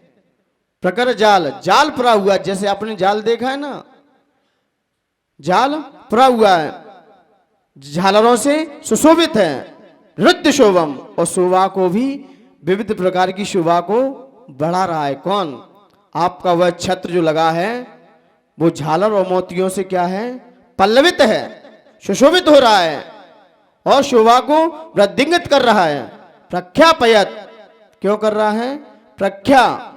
प्रकर जाल, जाल परा हुआ, जैसे आपने जाल देखा है ना, जाल परा हुआ है, झालरों से सुशोभित है। नृत्य शोभम, और शोभा को भी, विविध प्रकार की शोभा को बढ़ा रहा है। कौन? आपका वह छत्र जो लगा है वो झालर और मोतियों से क्या है? पल्लवित है, सुशोभित हो रहा है और शोभा को वृद्धिंगित कर रहा है। प्रख्यापयत, क्यों कर रहा है? प्रख्यापयत,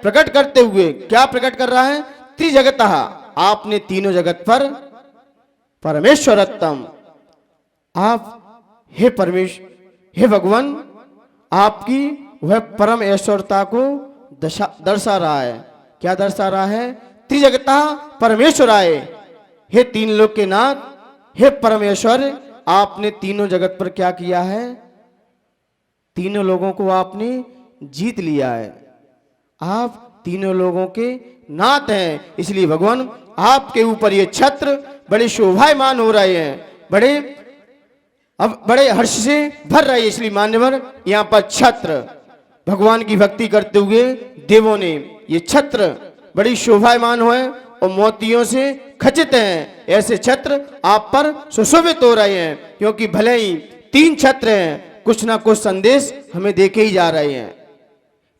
प्रकट करते हुए। क्या प्रकट कर रहा है? त्रिजगतः, आपने तीनों जगत पर परमेश्वरत्तम, आप हे परमेश्वर, हे भगवान, आपकी वह परम ऐश्वर्यता को दर्शा रहा है। क्या दर्शा रहा है? त्रिजगतः परमेश्वराय, हे 3 लोक के नाथ, हे परमेश्वर, आपने तीनों जगत पर क्या किया है? तीनों लोगों को आपने जीत लिया है। आप तीनों लोगों के नाथ हैं, इसलिए भगवान आपके ऊपर ये छत्र बड़े शोभायमान हो रहे हैं, बड़े हर्ष से भर रहे हैं। इसलिए मान्यवर यहाँ पर छत्र, भगवान की भक्ति करते हुए देवों ने ये छत्र बड़ी शोभायमान हुए और मोतियों से खचित हैं। ऐसे छत्र आप पर सुशोभित हो रहे हैं, क्योंकि भले ही 3 छत्र हैं, कुछ ना कुछ संदेश हमें देके ही जा रहे हैं।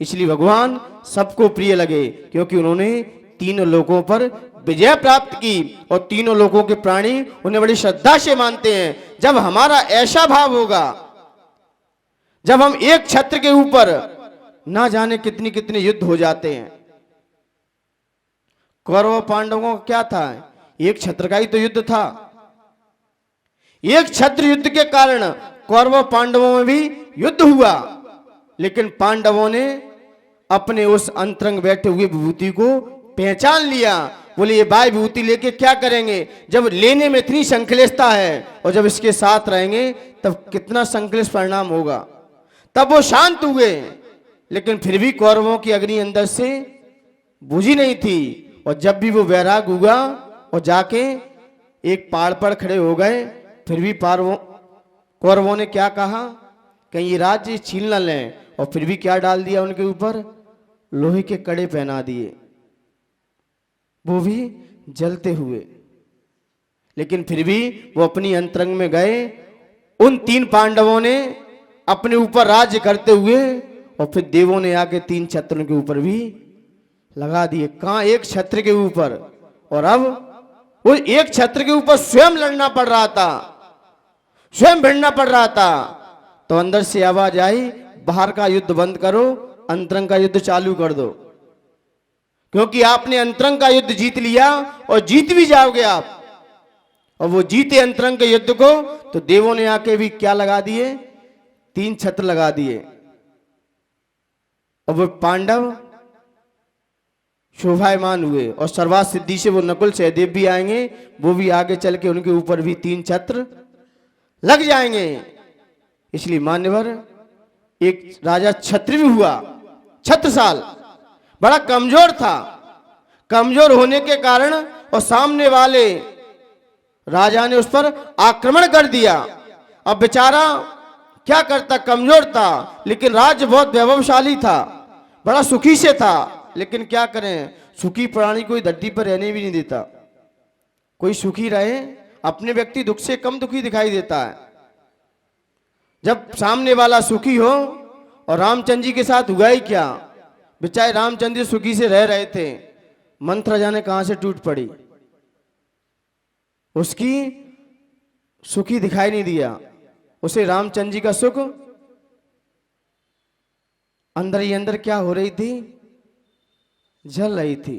इसलिए भगवान सबको प्रिय लगे, क्योंकि उन्होंने तीनों लोगों पर विजय प्राप्त की और तीनों लोगों के प्राणी उन्हें बड़ी श्रद्धा से मानते हैं। जब हमारा ऐसा भाव होगा, जब हम एक छत्र के ऊपर ना जाने कितने कितने युद्ध हो जाते हैं। कौरव पांडवों का क्या था? एक छत्र का ही तो युद्ध था। एक छत्र युद्ध के कारण कौरव पांडवों में भी युद्ध हुआ, लेकिन पांडवों ने अपने उस अंतरंग बैठे हुए विभूति को पहचान लिया। बोले ये बाह्य विभूति लेके क्या करेंगे, जब लेने में इतनी संकलेशता है और जब इसके साथ रहेंगे तब कितना संकलेश परिणाम होगा। तब वो शांत हुए, लेकिन फिर भी कौरवों की अग्नि अंदर से बुझी नहीं थी। और जब भी वो वैराग हुआ और जाके एक पहाड़ पर खड़े हो गए, फिर भी कौरवों ने क्या कहा, कहीं ये राज्य छीन न लें, और फिर भी क्या डाल दिया उनके ऊपर? लोहे के कड़े पहना दिए, वो भी जलते हुए। लेकिन फिर भी वो अपनी अंतरंग में गए। उन 3 पांडवों ने अपने ऊपर राज्य करते हुए और फिर देवों ने आके 3 छत्रों के ऊपर भी लगा दिए। कहां? एक छत्र के ऊपर। और अब वो एक छत्र के ऊपर स्वयं लड़ना पड़ रहा था, स्वयं भिड़ना पड़ रहा था। तो अंदर से आवाज आई, बाहर का युद्ध बंद करो, अंतरंग का युद्ध चालू कर दो, क्योंकि आपने अंतरंग का युद्ध जीत लिया और जीत भी जाओगे आप। और वो जीते अंतरंग के युद्ध को, तो देवों ने आके भी क्या लगा दिए? 3 छत्र लगा दिए। और वो पांडव शोभायमान हुए और सर्वात सिद्धि से वो नकुल सहदेव भी आएंगे, वो भी आगे चल के उनके ऊपर भी 3 छत्र लग जाएंगे। इसलिए मान्यवर एक राजा छत्री भी हुआ, छत्रसाल, बड़ा कमजोर था। कमजोर होने के कारण और सामने वाले राजा ने उस पर आक्रमण कर दिया। अब बेचारा क्या करता, कमजोर था, लेकिन राज्य बहुत वैभवशाली था, बड़ा सुखी से था। लेकिन क्या करें, सुखी प्राणी कोई धरती पर रहने भी नहीं देता। कोई सुखी रहे, अपने व्यक्ति दुख से कम दुखी दिखाई देता है। जब सामने वाला सुखी हो, और रामचंद्र जी के साथ हुआ ही क्या, बेचारे रामचंद्र जी सुखी से रह रहे थे, मंत्र जाने कहां से टूट पड़ी, उसकी सुखी दिखाई नहीं दिया। उसे रामचंद्र जी का सुख अंदर ही अंदर क्या हो रही थी, जल रही थी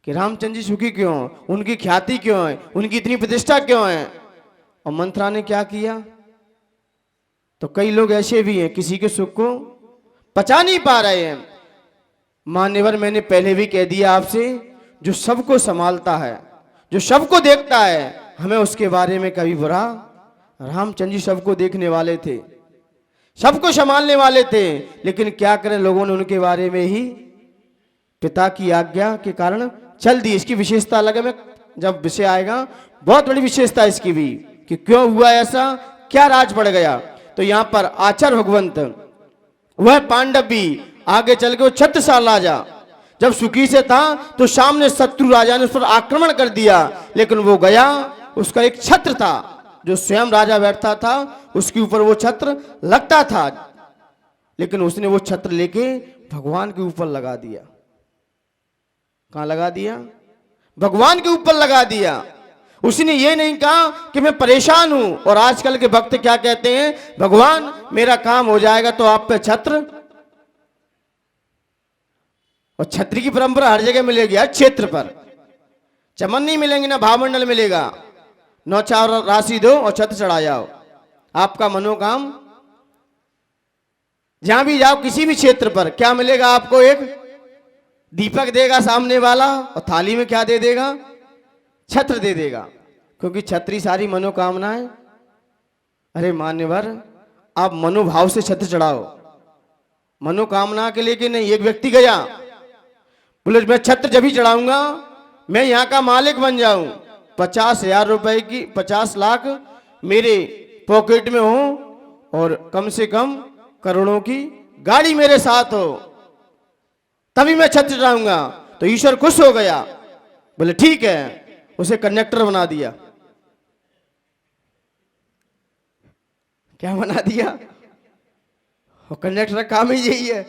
कि रामचंद्र जी सुखी क्यों, उनकी ख्याति क्यों है, उनकी इतनी प्रतिष्ठा क्यों है। और मंत्रा ने क्या किया, तो कई लोग ऐसे भी हैं किसी के सुख को पचा नहीं पा रहे हैं। मान्यवर, मैंने पहले भी कह दिया आपसे, जो सबको संभालता है, जो सबको देखता है, हमें उसके बारे में कभी बुरा। रामचंद्र जी सबको देखने वाले थे, सबको संभालने वाले थे, लेकिन क्या करें, लोगों ने उनके बारे में ही पिता की आज्ञा के कारण चल दी। इसकी विशेषता अलग है, मैं जब विषय आएगा बहुत बड़ी विशेषता इसकी भी कि क्यों हुआ ऐसा, क्या राज पड़ गया। तो यहां पर आचार्य भगवंत, वह पांडव भी आगे चल के वो छत्रसाल राजा जब सुखी से था तो सामने शत्रु राजा ने उस पर आक्रमण कर दिया, लेकिन वो गया, उसका एक छत्र था जो स्वयं राजा बैठता था, उसके ऊपर वो छत्र लगता था, लेकिन उसने वो छत्र लेके भगवान के ऊपर लगा दिया। कहां लगा दिया, भगवान के ऊपर लगा दिया। उसने ये नहीं कहा कि मैं परेशान हूं। और आजकल के भक्त क्या कहते हैं, भगवान मेरा काम हो जाएगा तो आप पे छत्र। और छत्री की परंपरा हर जगह मिलेगी, हर क्षेत्र पर। चमन नहीं मिलेंगे ना भावमंडल मिलेगा, नौचार राशि दो और छत्र चढ़ा जाओ, आपका मनोकाम। जहां भी जाओ किसी भी क्षेत्र पर क्या मिलेगा आपको, एक दीपक देगा सामने वाला, और थाली में क्या दे देगा, छत्र दे देगा, क्योंकि छत्री सारी मनोकामनाएं। अरे मान्यवर, आप मनोभाव से छत्र चढ़ाओ, मनोकामना के लिए कि नहीं। एक व्यक्ति गया, बोले मैं छत्र जब ही चढ़ाऊंगा मैं यहां का मालिक बन जाऊं, 50,000 रुपए की 50 लाख मेरे पॉकेट में हो और कम से कम करोड़ों की गाड़ी मेरे साथ हो, तभी मैं छत्र चढ़ाऊंगा। तो ईश्वर खुश हो गया, बोले ठीक है, उसे कंडक्टर बना दिया। क्या बना दिया, और कंडक्टर का काम ही यही है,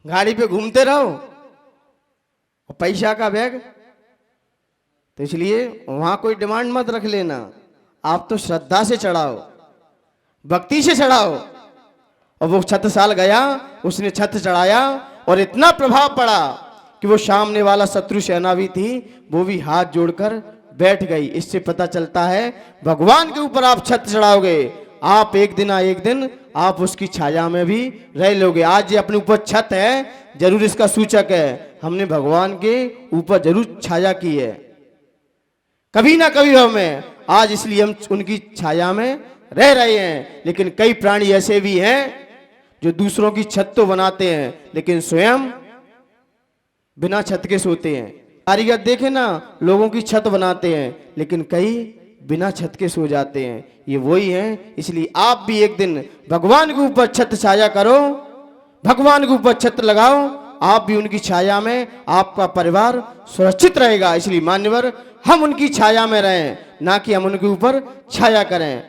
गाड़ी पे घूमते रहो और पैसा का बैग। तो इसलिए वहां कोई डिमांड मत रख लेना, आप तो श्रद्धा से चढ़ाओ, भक्ति से चढ़ाओ। और वो छत्रसाल गया, उसने छत्र चढ़ाया और इतना प्रभाव पड़ा कि वो सामने वाला शत्रु सेना भी थी, वो भी हाथ जोड़कर बैठ गई। इससे पता चलता है भगवान के ऊपर आप छत्र चढ़ाओगे, आप एक दिन ना एक दिन आप उसकी छाया में भी रह लोगे। आज ये अपने ऊपर छत है, जरूर इसका सूचक है, हमने भगवान के ऊपर जरूर छाया की है कभी ना कभी हमें। आज इसलिए हम उनकी छाया में रह रहे हैं। लेकिन कई प्राणी ऐसे भी हैं जो दूसरों की छत तो बनाते हैं, लेकिन स्वयं बिना छत के सोते हैं। कारीगर देखे ना, लोगों की छत बनाते हैं, लेकिन कई बिना छत के सो जाते हैं। ये वही हैं। इसलिए आप भी एक दिन भगवान के ऊपर छत छाया करो, भगवान के ऊपर छत लगाओ, आप भी उनकी छाया में, आपका परिवार सुरक्षित रहेगा। इसलिए मान्यवर, हम उनकी छाया में रहें, ना कि हम उनके ऊपर छाया करें।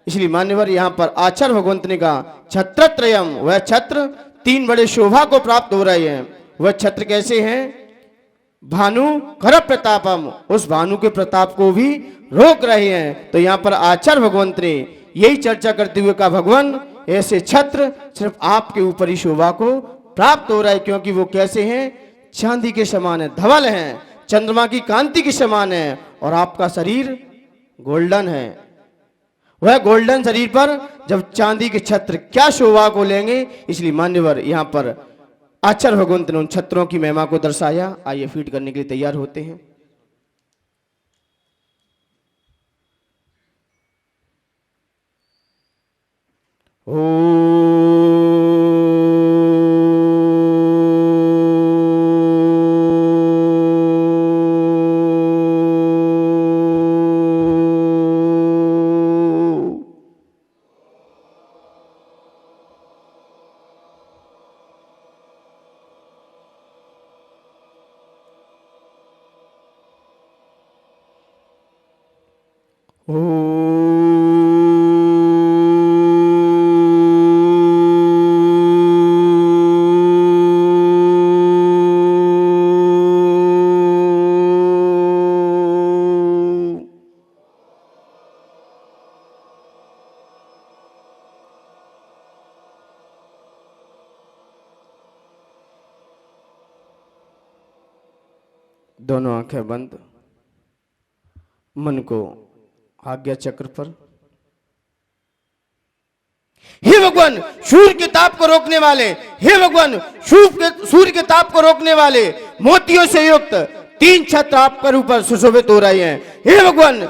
इसलिए मान्यवर, यहाँ पर आचार्य भगवंत ने कहा छत्रत्रयम, वह छत्र तीन बड़े शोभा को प्राप्त हो रहे हैं। वह छत्र कैसे हैं, भानु कर प्रतापम, उस भानु के प्रताप को भी रोक रहे हैं। तो यहाँ पर आचार्य भगवंत ने यही चर्चा करते हुए कहा, भगवान ऐसे छत्र सिर्फ आपके ऊपर ही शोभा को प्राप्त हो रहा है, क्योंकि वो कैसे हैं, चांदी के समान है, धवल हैं, चंद्रमा की कांति के समान है, और आपका शरीर गोल्डन है। वह गोल्डन शरीर पर जब चांदी के छत्र क्या शोभा को लेंगे। इसलिए मान्यवर, यहाँ पर आचार्य भगवंत ने उन छत्रों की महिमा को दर्शाया। आइए फीड करने के लिए तैयार होते हैं। दोनों आंखें बंद, मन को आज्ञा चक्र पर। हे भगवान, सूर्य के ताप को रोकने वाले, हे भगवान, सूर्य के ताप को रोकने वाले मोतियों से युक्त 3 छत्र आप पर ऊपर सुशोभित हो रहे हैं। हे भगवान,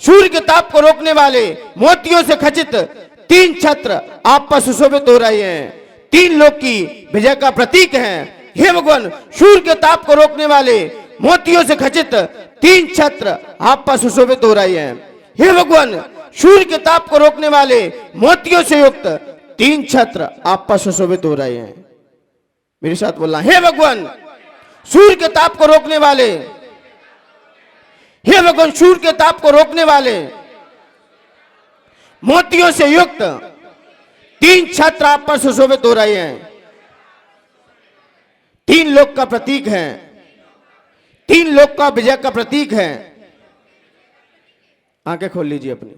सूर्य के ताप को रोकने वाले मोतियों से खचित 3 छत्र आप पर सुशोभित हो रहे हैं, 3 लोक की विजय का प्रतीक हैं। हे भगवान, सूर्य के ताप को रोकने वाले मोतियों से खचित 3 छत्र आप पर सुशोभित हो रहे हैं। हे भगवान, सूर्य के ताप को रोकने वाले मोतियों से युक्त 3 छत्र आप पर सुशोभित हो रहे हैं। मेरे साथ बोलना, हे भगवान, सूर्य के ताप को रोकने वाले, हे भगवान, सूर्य के ताप को रोकने वाले मोतियों से युक्त 3 छत्र आप पर सुशोभित हो रहे हैं, 3 लोक का प्रतीक है, 3 लोक का विजय का प्रतीक है। आंखें खोल लीजिए अपनी।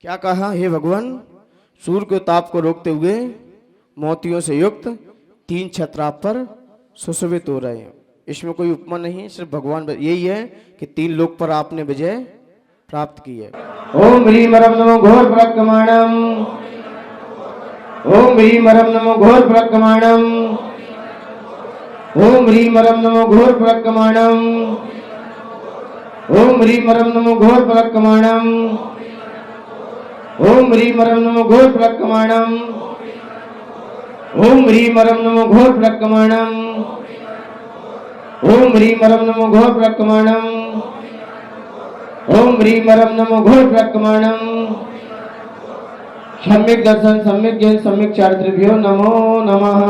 क्या कहा? हे भगवान, सूर्य के ताप को रोकते हुए मोतियों से युक्त 3 छत्र आप पर सुशोभित हो रहे हैं। इसमें कोई उपमा नहीं है, सिर्फ भगवान यही है कि 3 लोक पर आपने विजय प्राप्त की है। ओम ह्रीम रम नमो घोर प्रकमाणम, ओम ह्रीम रम नमो घोर प्रकमाणम, ओम ह्रीम रम नमो घोर प्रकमाणम, ओम ह्रीम रम नमो घोर प्रकमाणम, ओम ह्रीम रम नमो घोर प्रकमाणम, ओम ह्रीम रम नमो घोर प्रकमाणम, ओम ह्रीम रम नमो घोर प्रकमाणम, ओम ह्रीम रम नमो घोर प्रकमाणम। सम्यक दर्शन, सम्यक ज्ञान, सम्यक चारित्र्यभ्यो नमो नमः।